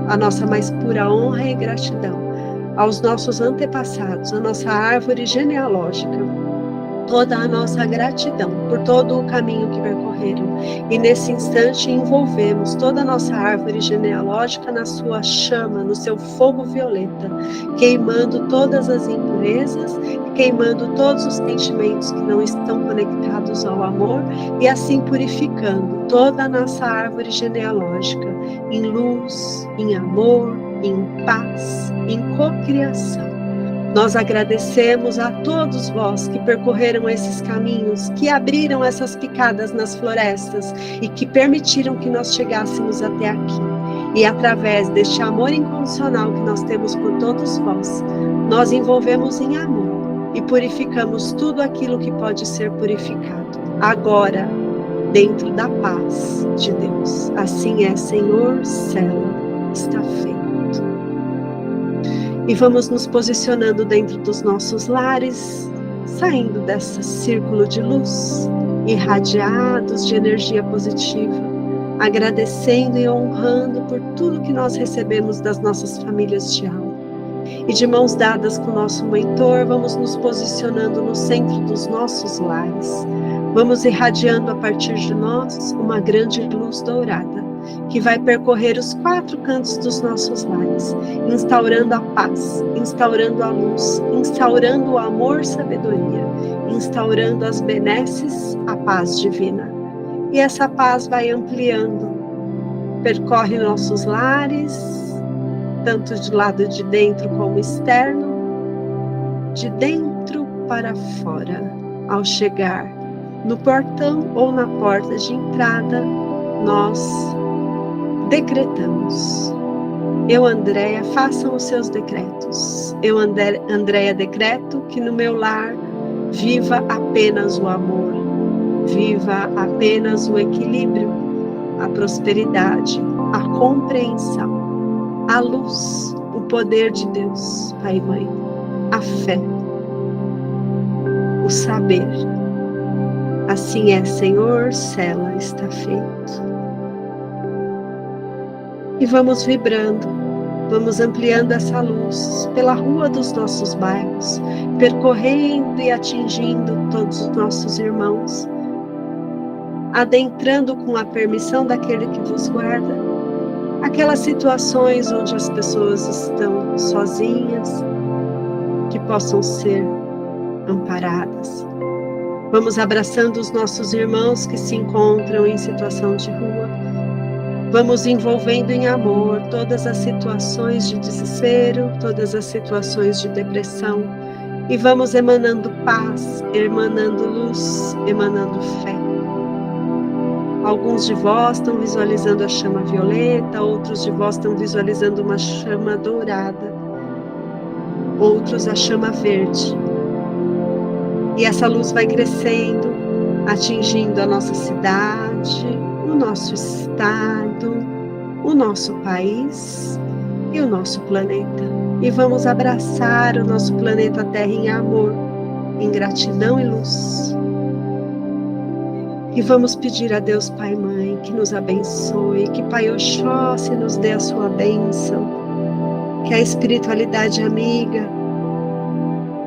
a nossa mais pura honra e gratidão, aos nossos antepassados, a nossa árvore genealógica, toda a nossa gratidão por todo o caminho que percorreram. E nesse instante envolvemos toda a nossa árvore genealógica na sua chama, no seu fogo violeta, queimando todas as impurezas, queimando todos os sentimentos que não estão conectados ao amor e assim purificando toda a nossa árvore genealógica em luz, em amor, em paz, em cocriação. Nós agradecemos a todos vós que percorreram esses caminhos, que abriram essas picadas nas florestas e que permitiram que nós chegássemos até aqui. E através deste amor incondicional que nós temos por todos vós, nós envolvemos em amor e purificamos tudo aquilo que pode ser purificado. Agora, dentro da paz de Deus. Assim é, Senhor, cela, está feito. E vamos nos posicionando dentro dos nossos lares, saindo desse círculo de luz, irradiados de energia positiva, agradecendo e honrando por tudo que nós recebemos das nossas famílias de alma. E de mãos dadas com o nosso mentor, vamos nos posicionando no centro dos nossos lares. Vamos irradiando a partir de nós uma grande luz dourada, que vai percorrer os 4 cantos dos nossos lares, instaurando a paz, instaurando a luz, instaurando o amor, sabedoria, instaurando as benesses, a paz divina. E essa paz vai ampliando, percorre nossos lares, tanto de lado de dentro como externo, de dentro para fora. Ao chegar no portão ou na porta de entrada, nós decretamos. Eu, Andréia, façam os seus decretos. Eu, Andréia, decreto que no meu lar viva apenas o amor, viva apenas o equilíbrio, a prosperidade, a compreensão, a luz, o poder de Deus, Pai e Mãe, a fé, o saber. Assim é, Senhor, cela, está feito. E vamos vibrando, vamos ampliando essa luz pela rua dos nossos bairros, percorrendo e atingindo todos os nossos irmãos, adentrando com a permissão daquele que vos guarda, aquelas situações onde as pessoas estão sozinhas, que possam ser amparadas. Vamos abraçando os nossos irmãos que se encontram em situação de rua. Vamos envolvendo em amor todas as situações de desespero, todas as situações de depressão. E vamos emanando paz, emanando luz, emanando fé. Alguns de vós estão visualizando a chama violeta, outros de vós estão visualizando uma chama dourada, outros a chama verde. E essa luz vai crescendo, atingindo a nossa cidade, o nosso estado, o nosso país e o nosso planeta. E vamos abraçar o nosso planeta Terra em amor, em gratidão e luz. E vamos pedir a Deus Pai e Mãe que nos abençoe, que Pai Oxóssi nos dê a sua bênção, que a espiritualidade amiga,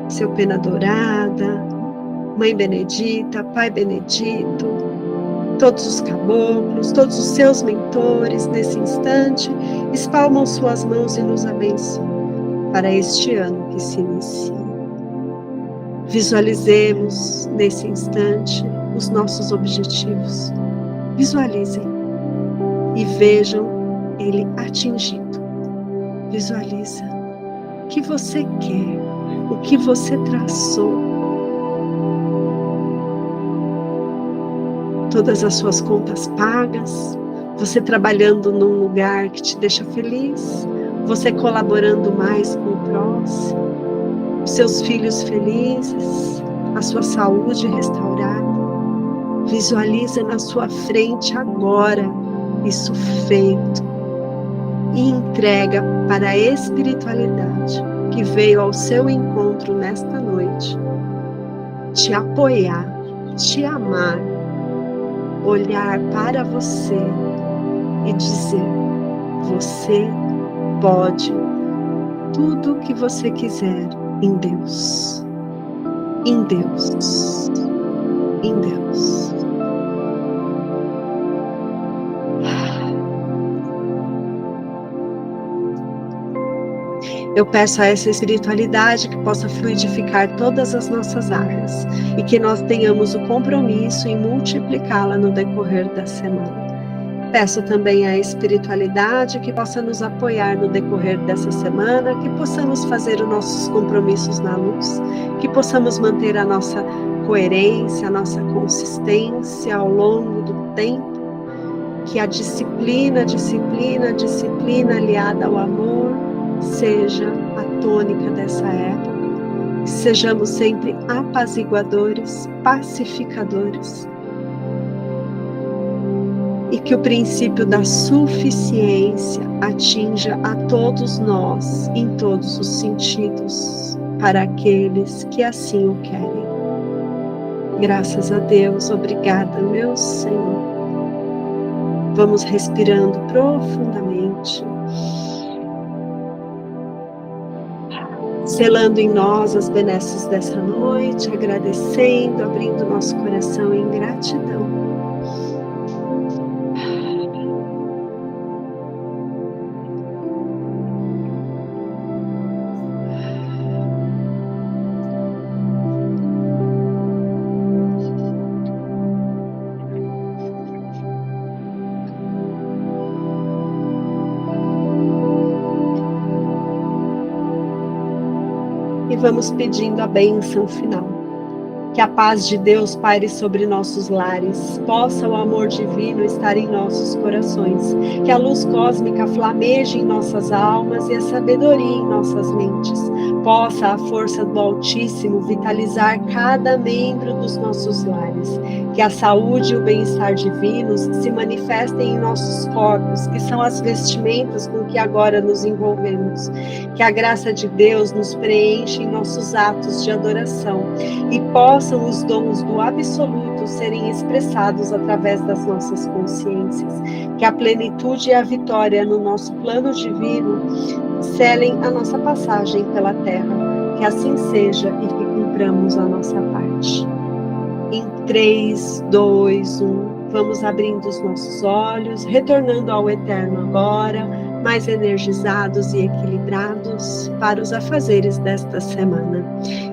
Seu Pena Dourada, Mãe Benedita, Pai Benedito, todos os caboclos, todos os seus mentores, nesse instante, espalmam suas mãos e nos abençoam para este ano que se inicia. Visualizemos nesse instante os nossos objetivos. Visualizem e vejam ele atingido. Visualiza o que você quer, o que você traçou. Todas as suas contas pagas, você trabalhando num lugar que te deixa feliz, você colaborando mais com o próximo, os seus filhos felizes, a sua saúde restaurada. Visualiza na sua frente agora isso feito e entrega para a espiritualidade que veio ao seu encontro nesta noite, te apoiar, te amar, olhar para você e dizer: você pode tudo o que você quiser em Deus. em Deus, em Deus. Eu peço a essa espiritualidade que possa fluidificar todas as nossas áreas e que nós tenhamos o compromisso em multiplicá-la no decorrer da semana. Peço também à espiritualidade que possa nos apoiar no decorrer dessa semana, que possamos fazer os nossos compromissos na luz, que possamos manter a nossa coerência, a nossa consistência ao longo do tempo, que a disciplina aliada ao amor seja a tônica dessa época, que sejamos sempre apaziguadores, pacificadores, e que o princípio da suficiência atinja a todos nós, em todos os sentidos, para aqueles que assim o querem. Graças a Deus, obrigada, meu Senhor. Vamos respirando profundamente, selando em nós as benesses dessa noite, agradecendo, abrindo nosso coração em gratidão. E vamos pedindo a bênção final. Que a paz de Deus paire sobre nossos lares, possa o amor divino estar em nossos corações, que a luz cósmica flameje em nossas almas e a sabedoria em nossas mentes, possa a força do Altíssimo vitalizar cada membro dos nossos lares, que a saúde e o bem-estar divinos se manifestem em nossos corpos, que são as vestimentas com que agora nos envolvemos, que a graça de Deus nos preencha em nossos atos de adoração e possam os dons do absoluto serem expressados através das nossas consciências, que a plenitude e a vitória no nosso plano divino selem a nossa passagem pela terra, que assim seja e que cumpramos a nossa parte. Em 3, 2, 1, vamos abrindo os nossos olhos, retornando ao eterno agora, mais energizados e equilibrados para os afazeres desta semana.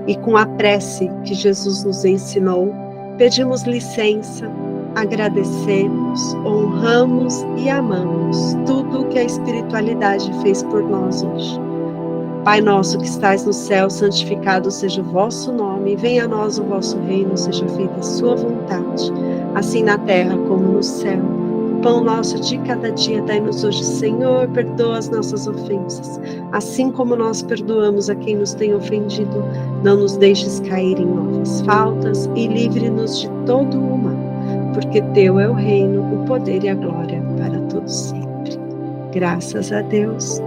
E com a prece que Jesus nos ensinou, pedimos licença, agradecemos, honramos e amamos tudo o que a espiritualidade fez por nós hoje. Pai nosso que estais no céu, santificado seja o vosso nome, venha a nós o vosso reino, seja feita a sua vontade, assim na terra como no céu. O pão nosso de cada dia dai-nos hoje, Senhor, perdoa as nossas ofensas, assim como nós perdoamos a quem nos tem ofendido. Não nos deixes cair em novas faltas e livre-nos de todo o mal, porque teu é o reino, o poder e a glória para todos sempre. Graças a Deus.